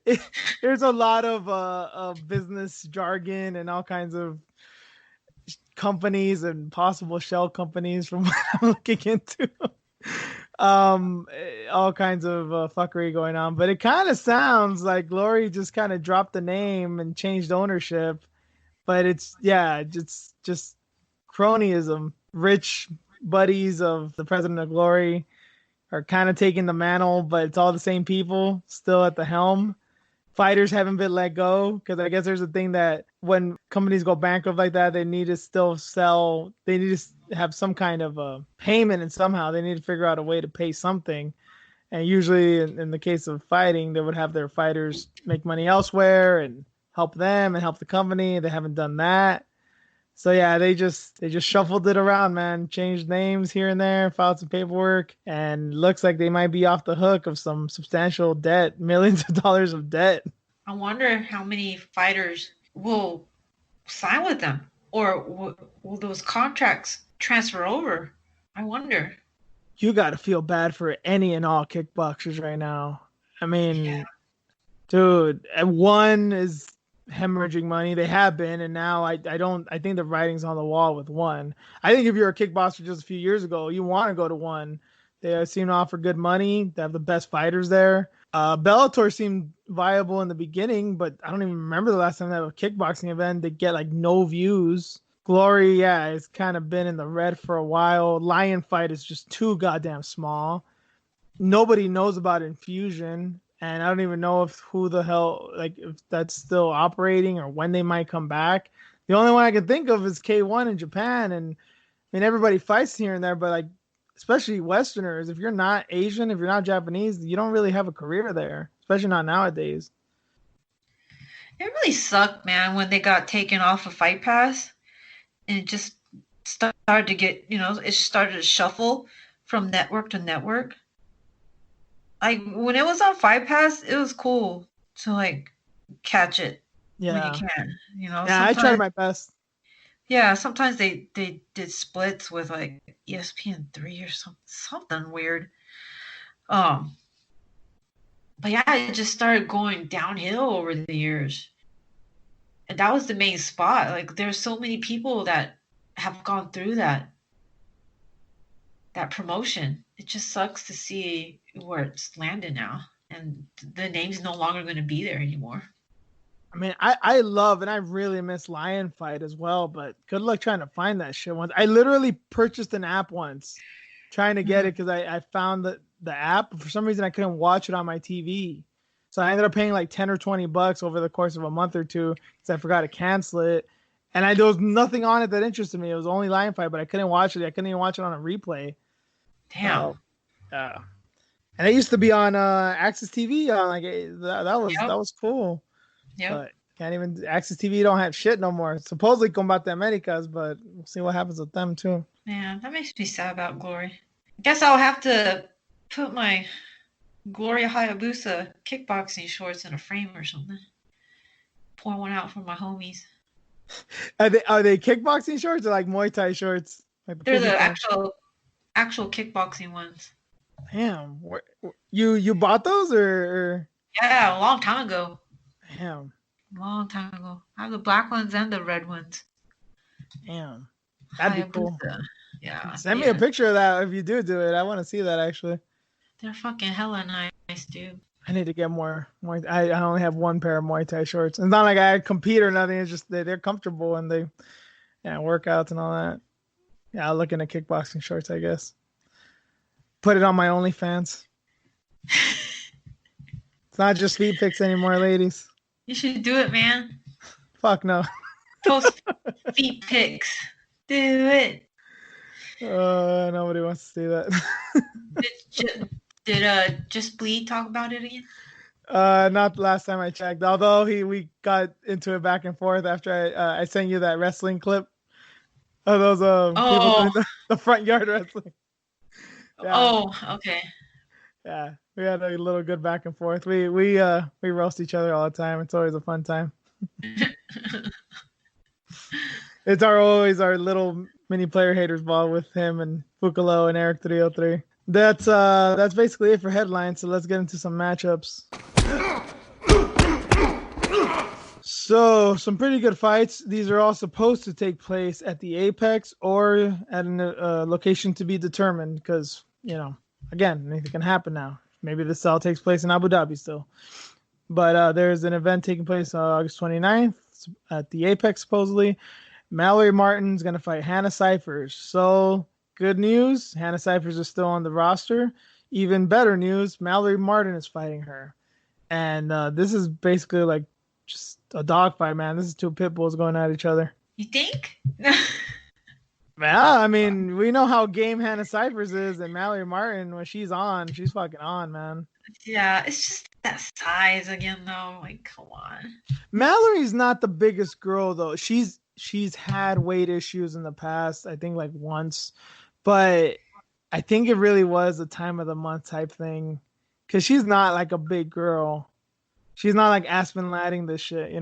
it, there's a lot of business jargon and all kinds of companies and possible shell companies from what I'm looking into. All kinds of fuckery going on, but it kind of sounds like Glory just kind of dropped the name and changed ownership, but it's yeah, it's just cronyism. Rich buddies of the president of Glory are kind of taking the mantle, but it's all the same people still at the helm. Fighters haven't been let go because I guess there's a thing that when companies go bankrupt like that, they need to still sell. They need to have some kind of a payment, and somehow they need to figure out a way to pay something. And usually, in the case of fighting, they would have their fighters make money elsewhere and help them and help the company. They haven't done that. So yeah, they just shuffled it around, man. Changed names here and there, filed some paperwork, and looks like they might be off the hook of some substantial debt, millions of dollars of debt. I wonder how many fighters will sign with them, or will those contracts transfer over? I wonder. You got to feel bad for any and all kickboxers right now. I Yeah. mean, dude, and one is hemorrhaging money. They have been, and now I don't. I think the writing's on the wall with one. I think if you're a kickboxer just a few years ago, you want to go to one. They seem to offer good money. They have the best fighters there. Bellator seemed viable in the beginning, but I don't even remember the last time they had a kickboxing event. They get like no views. Glory, yeah, it's kind of been in the red for a while. Lion Fight is just too goddamn small. Nobody knows about Infusion, and I don't even know if who the hell like if that's still operating or when they might come back. The only one I can think of is K1 in Japan, and I mean everybody fights here and there, but like especially Westerners, if you're not Asian, if you're not Japanese, you don't really have a career there, especially not nowadays. It really sucked, man, when they got taken off of Fight Pass and it just started to get, it started to shuffle from network to network. Like when it was on Fight Pass, it was cool to like catch it when you Yeah, can. yeah, I tried Sometimes my best. yeah, sometimes they did splits with like ESPN 3 or something weird. Um, but yeah, it just started going downhill over the years. And that was the main spot. Like there's so many people that have gone through that promotion. It just sucks to see where it's landed now. And the name's no longer going to be there anymore. I mean, I love and I really miss Lion Fight as well, but good luck trying to find that shit once. I literally purchased an app once trying to get Mhm. it because I found the app. But for some reason, I couldn't watch it on my TV. So I ended up paying like 10 or $20 over the course of a month or two because I forgot to cancel it. And there was nothing on it that interested me. It was only lion fight, but I couldn't watch it. I couldn't even watch it on a replay. Damn. And it used to be on Access TV. That was cool. Yep. But can't even Access TV don't have shit no more. Supposedly Combate Americas, but we'll see what happens with them too. Man, that makes me sad about Glory. I guess I'll have to put my Gloria Hayabusa kickboxing shorts in a frame or something. Pour one out for my homies. Are they kickboxing shorts or like Muay Thai shorts? Like They're the actual kickboxing ones. Damn, you bought those or? Yeah, a long time ago. Damn. Long time ago. I have the black ones and the red ones. Damn. That'd be cool. Yeah. Send me a picture of that if you do it. I want to see that actually. They're fucking hella nice, dude. I need to get more. I only have one pair of Muay Thai shorts. It's not like I compete or nothing. It's just they're comfortable and they, workouts and all that. Yeah, I'll look into kickboxing shorts, I guess. Put it on my OnlyFans. It's not just feet pics anymore, ladies. You should do it, man. Fuck no. Post feet pics. Do it. Nobody wants to see that. Did Just Bleed talk about it again? Not the last time I checked. Although we got into it back and forth after I sent you that wrestling clip of those people doing the front yard wrestling. Yeah. Oh, okay. Yeah, we had a little good back and forth. We roast each other all the time. It's always a fun time. It's always our little mini player haters ball with him and Fukalo and Eric 303. That's basically it for headlines. So let's get into some matchups. So some pretty good fights. These are all supposed to take place at the Apex or at a location to be determined because, again, anything can happen now. Maybe this all takes place in Abu Dhabi still. But there's an event taking place on August 29th at the Apex, supposedly. Mallory Martin's going to fight Hannah Cyphers. So good news, Hannah Cyphers is still on the roster. Even better news, Mallory Martin is fighting her. And this is basically like just a dogfight, man. This is two pit bulls going at each other. You think? Yeah, I mean, we know how game Hannah Cyphers is, and Mallory Martin, when she's on, she's fucking on, man. Yeah, it's just that size again, though. Like, come on. Mallory's not the biggest girl, though. She's had weight issues in the past, I think like once, but I think it really was a time of the month type thing because she's not like a big girl. She's not like Aspen Ladding this shit,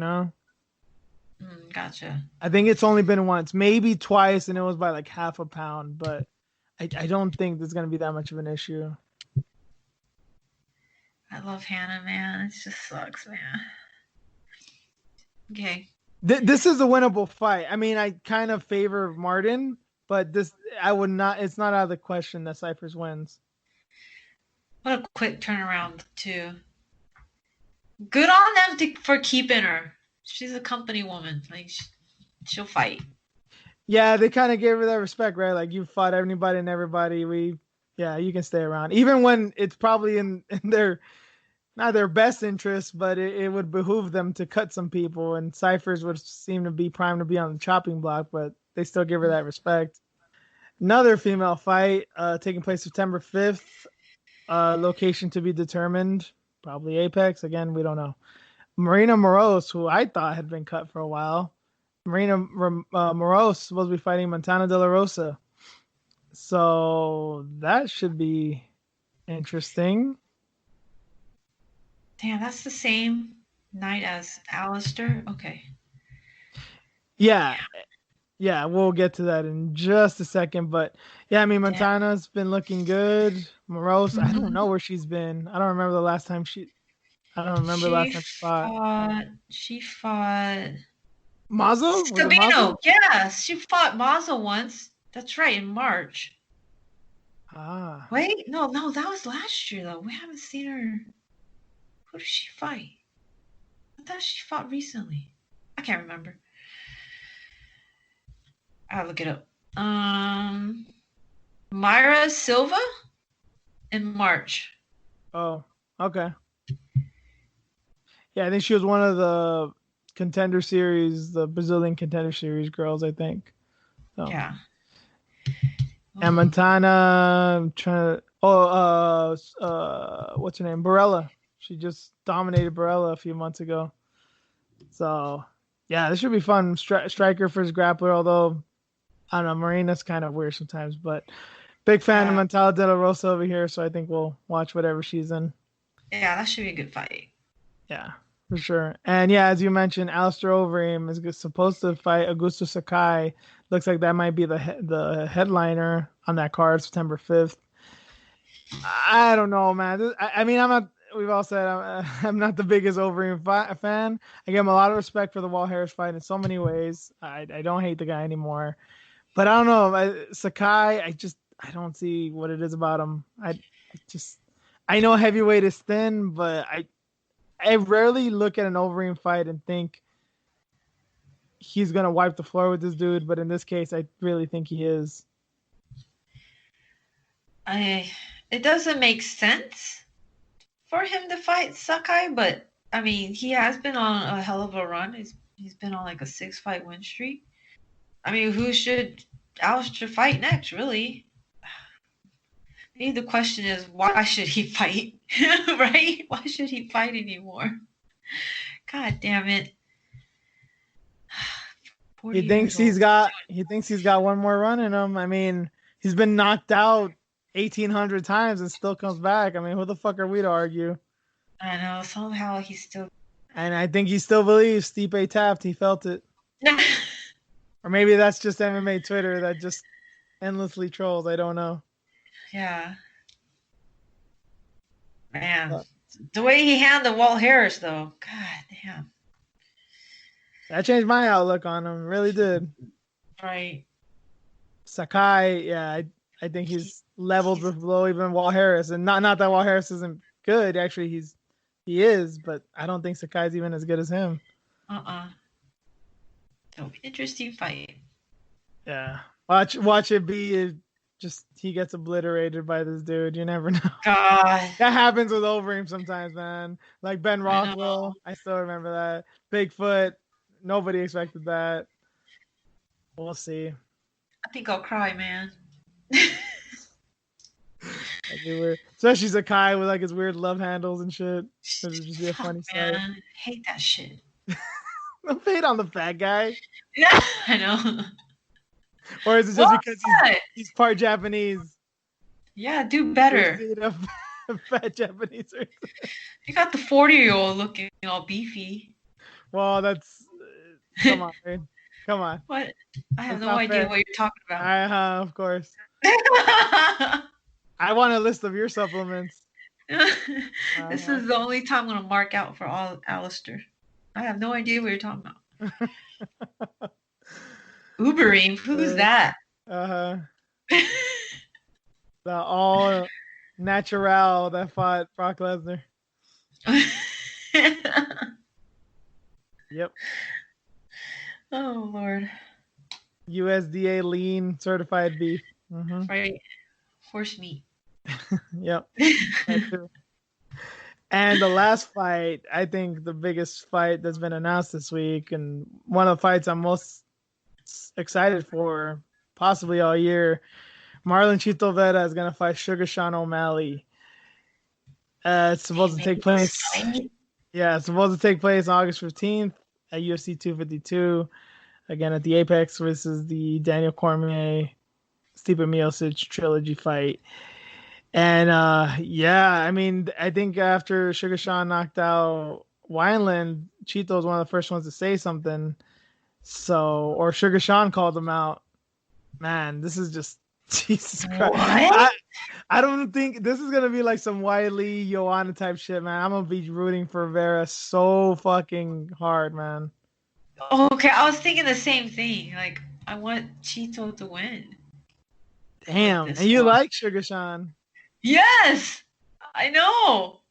Gotcha. I think it's only been once, maybe twice, and it was by like half a pound, but I don't think there's going to be that much of an issue. I love Hannah, man. It just sucks, man. Okay. This is a winnable fight. I mean, I kind of favor Martin, but I would not. It's not out of the question that Cyphers wins. What a quick turnaround, too. Good on them for keeping her. She's a company woman. Like, she'll fight. Yeah, they kind of gave her that respect, right? Like, you fought anybody and everybody. You can stay around. Even when it's probably in their, not their best interest, but it would behoove them to cut some people. And Cyphers would seem to be primed to be on the chopping block, but they still give her that respect. Another female fight taking place September 5th. Location to be determined. Probably Apex. Again, we don't know. Marina Moros, who I thought had been cut for a while. Marina Moros supposed to be fighting Montana De La Rosa. So that should be interesting. Damn, that's the same night as Alistair? Okay. Yeah, we'll get to that in just a second. But yeah, I mean, Montana's been looking good. Moros, I don't know where she's been. I don't remember the last time she fought. She fought Mazo? Sabino. Yeah, she fought Mazo once. That's right, in March. Wait, no, that was last year though. We haven't seen her. Who did she fight? I thought she fought recently. I can't remember. I'll look it up. Myra Silva in March. Oh, okay. Yeah, I think she was one of the Contender Series, the Brazilian Contender Series girls, I think. So. Yeah. And Montana, I'm trying to. What's her name? Barella. She just dominated Barella a few months ago. So, yeah, this should be fun. Striker versus grappler, although I don't know, Marina's kind of weird sometimes, but big fan of Montana De La Rosa over here, so I think we'll watch whatever she's in. Yeah, that should be a good fight. Yeah, for sure. And yeah, as you mentioned, Alistair Overeem is supposed to fight Augusto Sakai. Looks like that might be the headliner on that card, September 5th. I don't know, man. I mean, I'm not. We've all said I'm not the biggest Overeem fan. I give him a lot of respect for the Walt Harris fight in so many ways. I don't hate the guy anymore, but I don't know. Sakai, I don't see what it is about him. I know heavyweight is thin, but I rarely look at an Overeem fight and think he's gonna wipe the floor with this dude. But in this case, I really think he is. It doesn't make sense for him to fight Sakai, but I mean, he has been on a hell of a run. He's been on like a 6-fight win streak. I mean, who should Alistair fight next, really? Maybe the question is, why should he fight? Right? Why should he fight anymore? God damn it. He thinks he's got one more run in him. I mean, he's been knocked out 1,800 times and still comes back. I mean, who the fuck are we to argue? I know, somehow he's still. And I think he still believes Stipe tapped. He felt it. Or maybe that's just MMA Twitter that just endlessly trolls. I don't know. Yeah. Man. The way he handled Walt Harris, though. God damn. That changed my outlook on him. Really did. Right. Sakai, yeah, I think he's leveled below even Walt Harris. And not that Walt Harris isn't good. Actually, he is, but I don't think Sakai's even as good as him. It'll be an interesting fight. Yeah. Watch it be just he gets obliterated by this dude. You never know. God. That happens with Overeem sometimes, man. Like Ben Rothwell. I still remember that. Bigfoot. Nobody expected that. We'll see. I think I'll cry, man. Especially Sakai with like his weird love handles and shit. It would just be a funny sight. I hate that shit. No fade on the fat guy. Yeah, I know. Or is it just because he's part Japanese? Yeah, do better. Fat Japanese. You got the 40-year-old looking all beefy. Well, that's come on, man. Come on. What? I have no idea what you're talking about. Of course. I want a list of your supplements. This is the only time I'm gonna mark out for all Alistair. I have no idea what you're talking about. Uberim, who's that? The all natural that fought Brock Lesnar. Yep. Oh Lord. USDA lean certified beef. Mm-hmm. Right. Horse meat. Yep. And the last fight, I think the biggest fight that's been announced this week, and one of the fights I'm most excited for, possibly all year, Marlon Chito Vera is going to fight Sugar Sean O'Malley. It's supposed to take place. Yeah, it's supposed to take place August 15th at UFC 252. Again, at the Apex versus the Daniel Cormier, Stipe Miocic trilogy fight. And yeah, I mean, I think after Sugar Sean knocked out Wineland, Chito was one of the first ones to say something. So, or Sugar Sean called him out. Man, this is just Jesus Christ. I don't think this is gonna be like some Wiley Joanna type shit, man. I'm gonna be rooting for Vera so fucking hard, man. Okay, I was thinking the same thing. Like, I want Chito to win. Damn, and you like Sugar Sean? Yes, I know.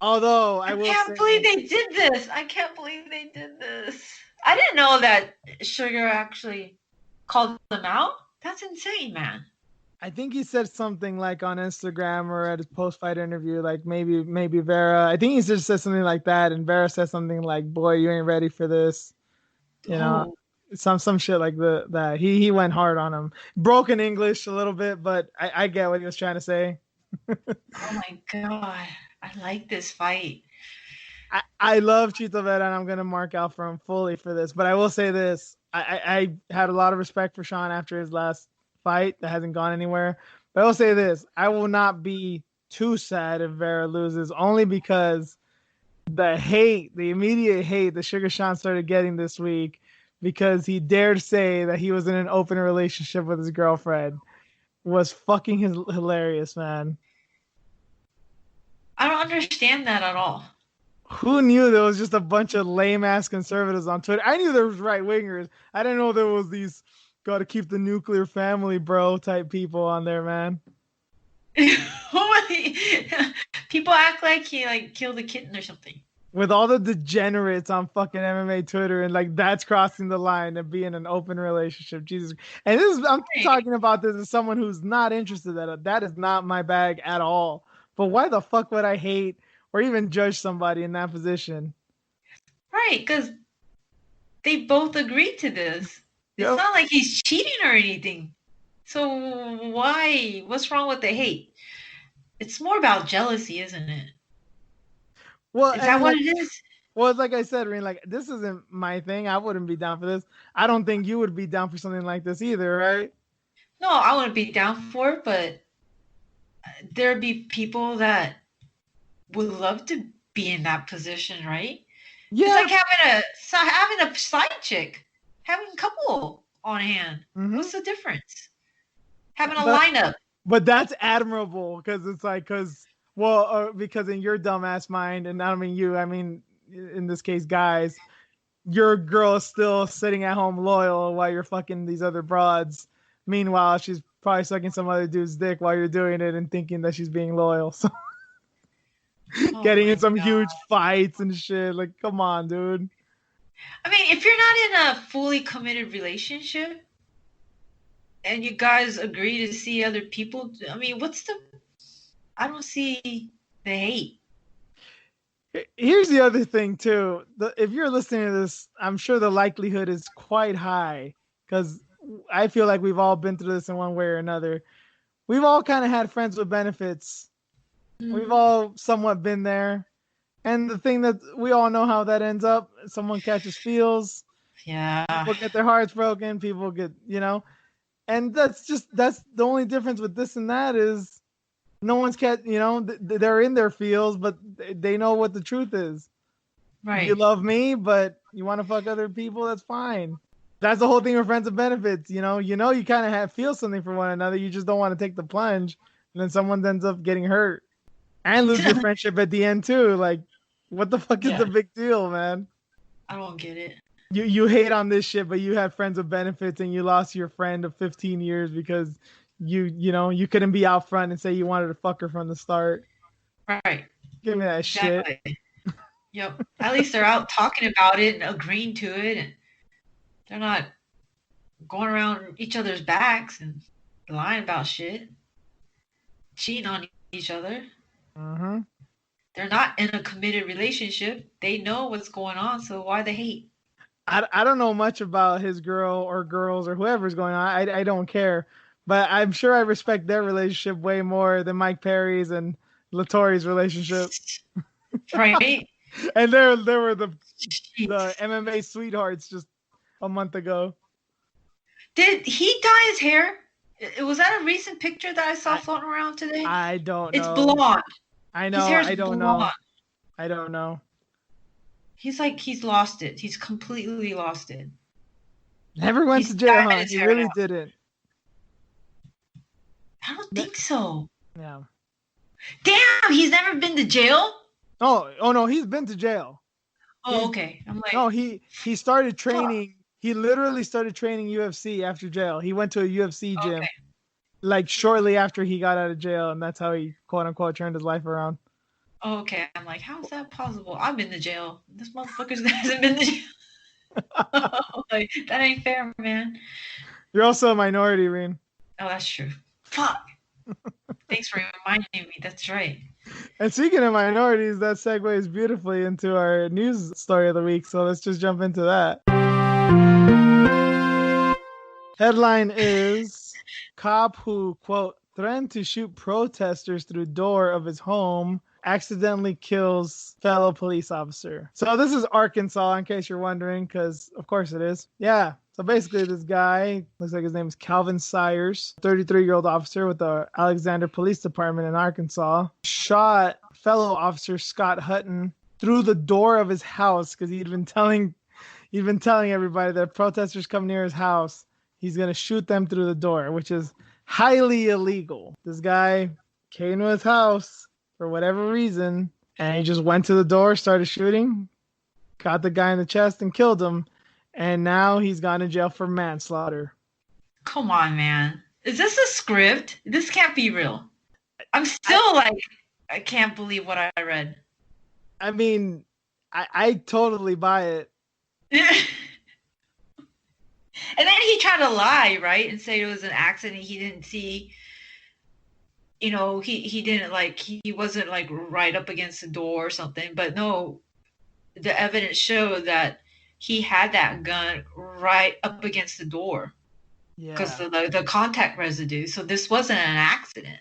Although I can't believe they did this. I can't believe they did this. I didn't know that Sugar actually called them out. That's insane, man. I think he said something like on Instagram or at his post-fight interview, like maybe Vera. I think he just said something like that, and Vera said something like, "Boy, you ain't ready for this." You know, Oh, some shit like that. He went hard on him. Broken English a little bit, but I get what he was trying to say. oh my God. I like this fight. I love Chito Vera, and I'm gonna mark out for him fully for this. But I will say this: I had a lot of respect for Sean after his last fight that hasn't gone anywhere. But I will say this: I will not be too sad if Vera loses, only because the hate, the immediate hate that Sugar Sean started getting this week because he dared say that he was in an open relationship with his girlfriend was fucking hilarious, man. I don't understand that at all. Who knew there was just a bunch of lame ass conservatives on Twitter? I knew there was right wingers. I didn't know there was these gotta keep the nuclear family, bro, type people on there, man. People act like he like killed a kitten or something. With all the degenerates on fucking MMA Twitter and like that's crossing the line and being an open relationship. Jesus. And this is I'm Right. talking about this as someone who's not interested in that. That is not my bag at all. But why the fuck would I hate or even judge somebody in that position? Right, because they both agreed to this. It's Yep. not like he's cheating or anything. So why? What's wrong with the hate? It's more about jealousy, isn't it? Well, Is that and what like it is? well, it's like I said, Reen, like this isn't my thing. I wouldn't be down for this. I don't think you would be down for something like this either, right? No, I wouldn't be down for it, but there'd be people that would love to be in that position, right? It's Yeah. like having a side chick, having a couple on hand. Mm-hmm. What's the difference? Having a But lineup. but that's admirable because it's like because in your dumbass mind, and I don't mean you, I mean in this case, guys, your girl is still sitting at home loyal while you're fucking these other broads. Meanwhile, she's probably sucking some other dude's dick while you're doing it and thinking that she's being loyal. So Oh getting in my some god. huge fights and shit. Like, come on, dude. I mean, if you're not in a fully committed relationship and you guys agree to see other people, I mean, I don't see the hate. Here's the other thing too. If you're listening to this, I'm sure the likelihood is quite high because I feel like we've all been through this in one way or another. We've all kind of had friends with benefits. We've Mm, all somewhat been there. And the thing that we all know how that ends up, someone catches feels, yeah. people get their hearts broken, people get, and that's the only difference with this and that is no one's they're in their feels, but they know what the truth is. You Right. love me, but you want to fuck other people, that's fine. That's the whole thing with friends with benefits. You kind of feel something for one another. You just don't want to take the plunge, and then someone ends up getting hurt and lose your friendship at the end too. Like, what the fuck is Yeah, the big deal, man? I don't get it. You hate on this shit, but you had friends with benefits, and you lost your friend of 15 years because you couldn't be out front and say you wanted to fuck her from the start. Right. Give me that shit. Exactly. Yep. At least they're out talking about it and agreeing to it, and they're not going around each other's backs and lying about shit, cheating on each other. Mm-hmm. They're not in a committed relationship. They know what's going on, so why the hate? I don't know much about his girl or girls or whoever's going on. I don't care, but I'm sure I respect their relationship way more than Mike Perry's and Latori's relationship. Right? And there were the Jeez. MMA sweethearts just a month ago. Did he dye his hair? Was that a recent picture that I saw I floating around today? I don't It's know. blonde. I His know. hair's I don't know. blonde. I don't know. He's lost it. He's completely lost it. Never went to He's jail, dying huh? his He hair really now. didn't. I don't think so. Yeah. Damn, he's never been to jail? Oh no, he's been to jail. Oh, okay. I'm like, No, he started fuck. training. He literally started training UFC after jail. He went to a UFC gym Okay. like shortly after he got out of jail, and that's how he quote unquote turned his life around. Oh, okay. I'm like, how is that possible? I've been to jail. This motherfucker hasn't been to jail. Like, that ain't fair, man. You're also a minority, Reen. Oh, that's true. Fuck. Thanks for reminding me. That's right. And speaking of minorities, that segues beautifully into our news story of the week. So let's just jump into that. Headline is cop who, quote, threatened to shoot protesters through door of his home accidentally kills fellow police officer. So this is Arkansas, in case you're wondering, because of course it is. Yeah. So basically this guy, looks like his name is Calvin Sayers, 33-year-old officer with the Alexander Police Department in Arkansas, shot fellow officer Scott Hutton through the door of his house because he'd been telling everybody that protesters come near his house, he's going to shoot them through the door, which is highly illegal. This guy came to his house for whatever reason, and he just went to the door, started shooting, got the guy in the chest, and killed him. And now he's gone to jail for manslaughter. Come on, man. Is this a script? This can't be real. I'm still I can't believe what I read. I mean, I totally buy it. And then he tried to lie, right? And say it was an accident. He didn't see, he didn't he wasn't right up against the door or something. But no, the evidence showed that he had that gun right up against the door. Because the contact residue. So this wasn't an accident.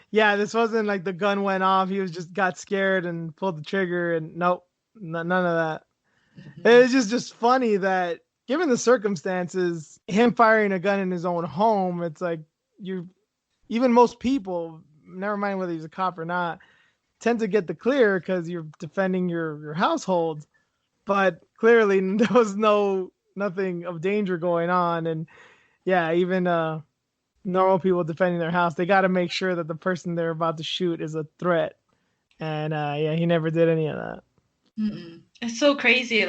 Yeah, this wasn't like the gun went off. He was just got scared and pulled the trigger, and nope, none of that. Mm-hmm. It's just funny that given the circumstances, him firing a gun in his own home, it's like even most people, never mind whether he's a cop or not, tend to get the clear because you're defending your household. But clearly there was nothing of danger going on, and yeah, even normal people defending their house, they got to make sure that the person they're about to shoot is a threat. And he never did any of that. Mm-mm. It's so crazy.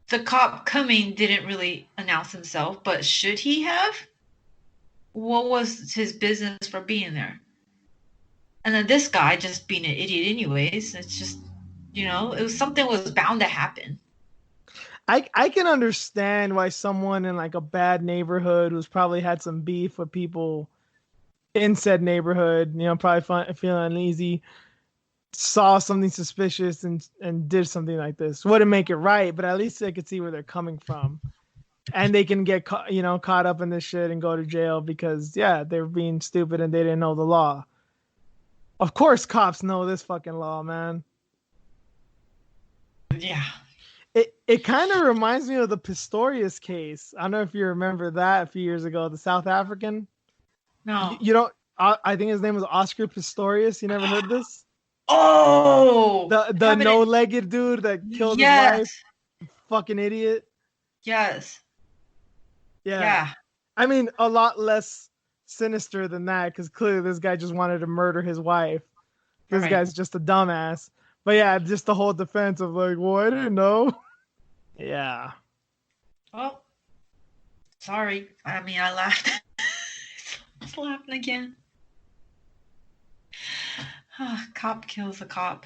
The cop coming didn't really announce himself, but should he have? What was his business for being there? And then this guy just being an idiot anyways. It's just, something was bound to happen. I can understand why someone in a bad neighborhood who's probably had some beef with people in said neighborhood, probably feeling uneasy, saw something suspicious and did something like this. Wouldn't make it right, but at least they could see where they're coming from. And they can get caught up in this shit and go to jail because, they're being stupid and they didn't know the law. Of course cops know this fucking law, man. Yeah. It kind of reminds me of the Pistorius case. I don't know if you remember that a few years ago, the South African. No. You don't. I think his name was Oscar Pistorius. You never heard this? Oh, the no-legged dude that killed his wife. Fucking idiot. Yes. Yeah. I mean, a lot less sinister than that because clearly this guy just wanted to murder his wife. This guy's just a dumbass. But yeah, just the whole defense of I didn't know. Yeah. Well, sorry. I mean, I laughed. I was laughing again. Cop kills a cop.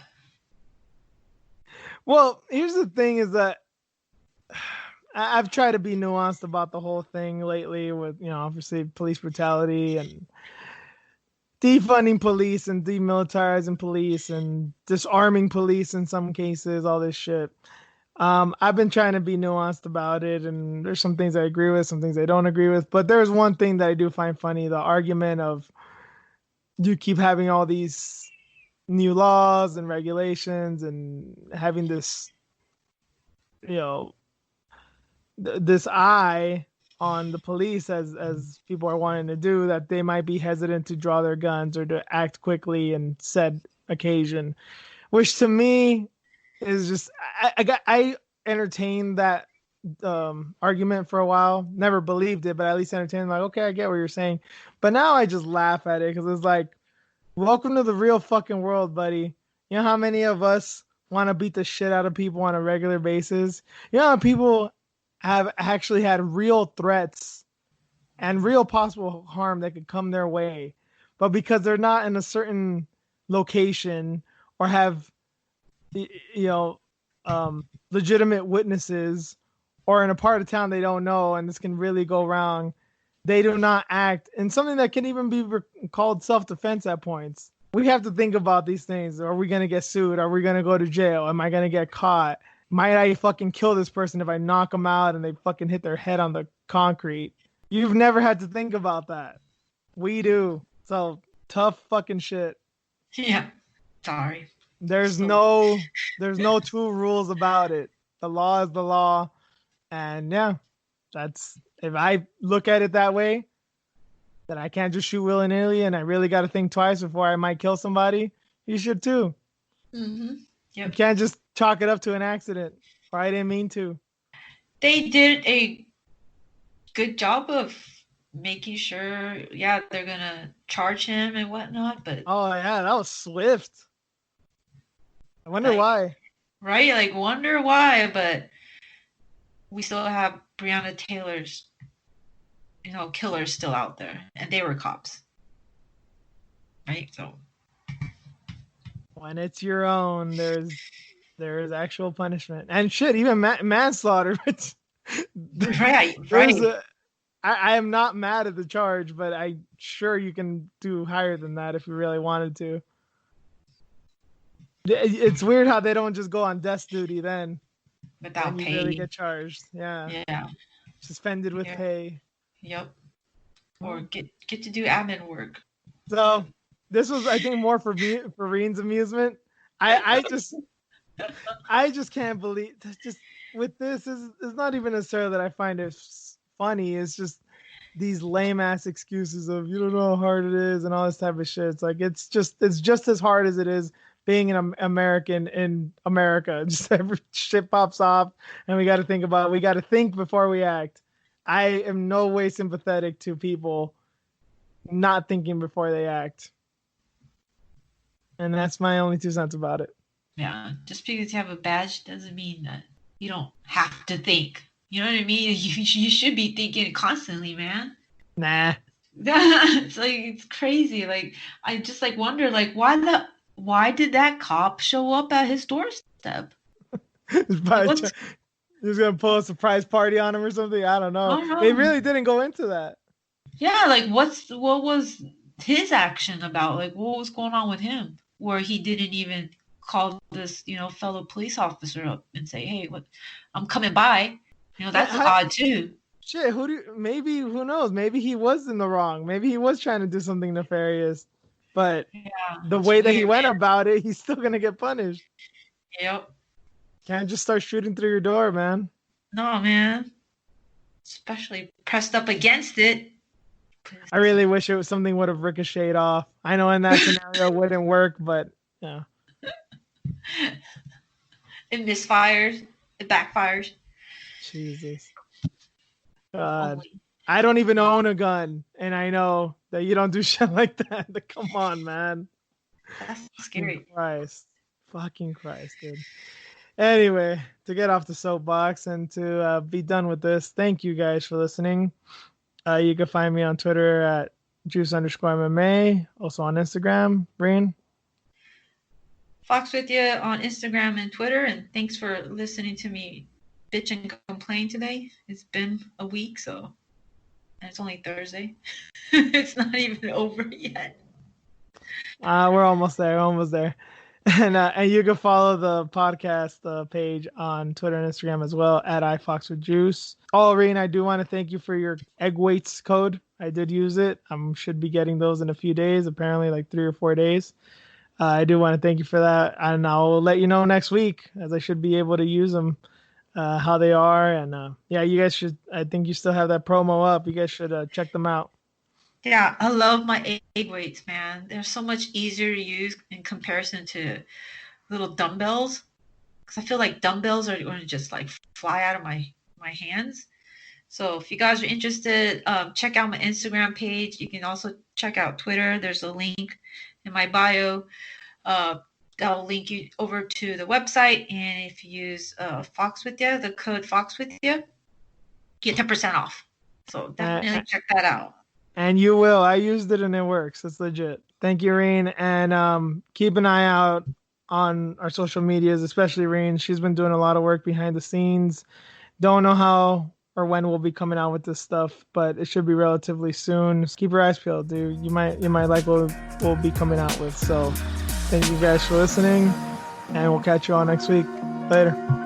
Well, here's the thing is that I've tried to be nuanced about the whole thing lately with, obviously police brutality and defunding police and demilitarizing police and disarming police in some cases, all this shit. I've been trying to be nuanced about it, and there's some things I agree with, some things I don't agree with. But there's one thing that I do find funny, the argument of you keep having all these new laws and regulations and having this, this eye on the police as people are wanting to do, that they might be hesitant to draw their guns or to act quickly in said occasion, which to me is just, I entertained that argument for a while, never believed it, but at least entertained, okay, I get what you're saying. But now I just laugh at it because it's welcome to the real fucking world, buddy. You know how many of us want to beat the shit out of people on a regular basis? You know how people have actually had real threats and real possible harm that could come their way, but because they're not in a certain location or have legitimate witnesses or in a part of town they don't know, and this can really go wrong, they do not act in something that can even be called self-defense at points. We have to think about these things. Are we going to get sued? Are we going to go to jail? Am I going to get caught? Might I fucking kill this person if I knock them out and they fucking hit their head on the concrete? You've never had to think about that. We do. So tough fucking shit. Yeah. Sorry. There's So no two rules about it. The law is the law. And yeah, that's, if I look at it that way, that I can't just shoot willy-nilly and I really got to think twice before I might kill somebody, you should too. Yep. You can't just chalk it up to an accident, or I didn't mean to. They did a good job of making sure, yeah, they're going to charge him and whatnot, but... Oh, yeah, that was swift. I wonder why. Right? Like, wonder why, but we still have Breonna Taylor's, killers still out there, and they were cops. Right? So... When it's your own, there is actual punishment. And shit, even manslaughter. Right. I am not mad at the charge, but I'm sure you can do higher than that if you really wanted to. It's weird how they don't just go on desk duty then. Without pay. You really get charged. Yeah. Yeah. Suspended with pay. Yep. Or get to do admin work. So this was, I think, more for Reen's amusement. I just can't believe, just with this is not even necessarily that I find it funny. It's just these lame ass excuses of you don't know how hard it is and all this type of shit. It's like it's just as hard as it is being an American in America. Just every shit pops off, and we got to think before we act. I am no way sympathetic to people not thinking before they act. And that's my only 2 cents about it. Yeah, just because you have a badge doesn't mean that you don't have to think. You know what I mean? You should be thinking constantly, man. Nah. It's crazy. Like, I just wonder, why did that cop show up at his doorstep? He's gonna pull a surprise party on him or something. I don't know. They really didn't go into that. Yeah, what was his action about? Like, what was going on with him? Where he didn't even call this, fellow police officer up and say, "Hey, I'm coming by." That's odd too. Shit, who knows? Maybe he was in the wrong. Maybe he was trying to do something nefarious. But the way that he went about it, he's still gonna get punished. Yep. Can't just start shooting through your door, man. No, man. Especially pressed up against it. I really wish something would have ricocheted off. I know in that scenario it wouldn't work, but yeah. It misfires. It backfires. Jesus. God. I don't even own a gun, and I know that you don't do shit like that. Come on, man. That's scary. Fucking Christ, dude. Anyway, to get off the soapbox and to be done with this, thank you guys for listening. You can find me on Twitter at juice_MMA, also on Instagram. Breen? Fox with you on Instagram and Twitter, and thanks for listening to me bitch and complain today. It's been a week, and it's only Thursday. It's not even over yet. We're almost there. And you can follow the podcast page on Twitter and Instagram as well at iFoxWithJuice. Oh, Reen, I do want to thank you for your egg weights code. I did use it. I should be getting those in a few days, apparently like 3 or 4 days. I do want to thank you for that. And I'll let you know next week, as I should be able to use them, how they are. And you guys should, I think you still have that promo up. You guys should check them out. Yeah, I love my egg weights, man. They're so much easier to use in comparison to little dumbbells. Because I feel like dumbbells are going to just fly out of my hands. So if you guys are interested, check out my Instagram page. You can also check out Twitter. There's a link in my bio. That'll link you over to the website. And if you use Fox with you, the code Fox with you, get 10% off. So definitely check that out. And you will. I used it and it works. It's legit. Thank you, Reen. And keep an eye out on our social medias, especially Reen. She's been doing a lot of work behind the scenes. Don't know how or when we'll be coming out with this stuff, but it should be relatively soon. Just keep your eyes peeled, dude. You might like what we'll be coming out with. So thank you guys for listening, and we'll catch you all next week. Later.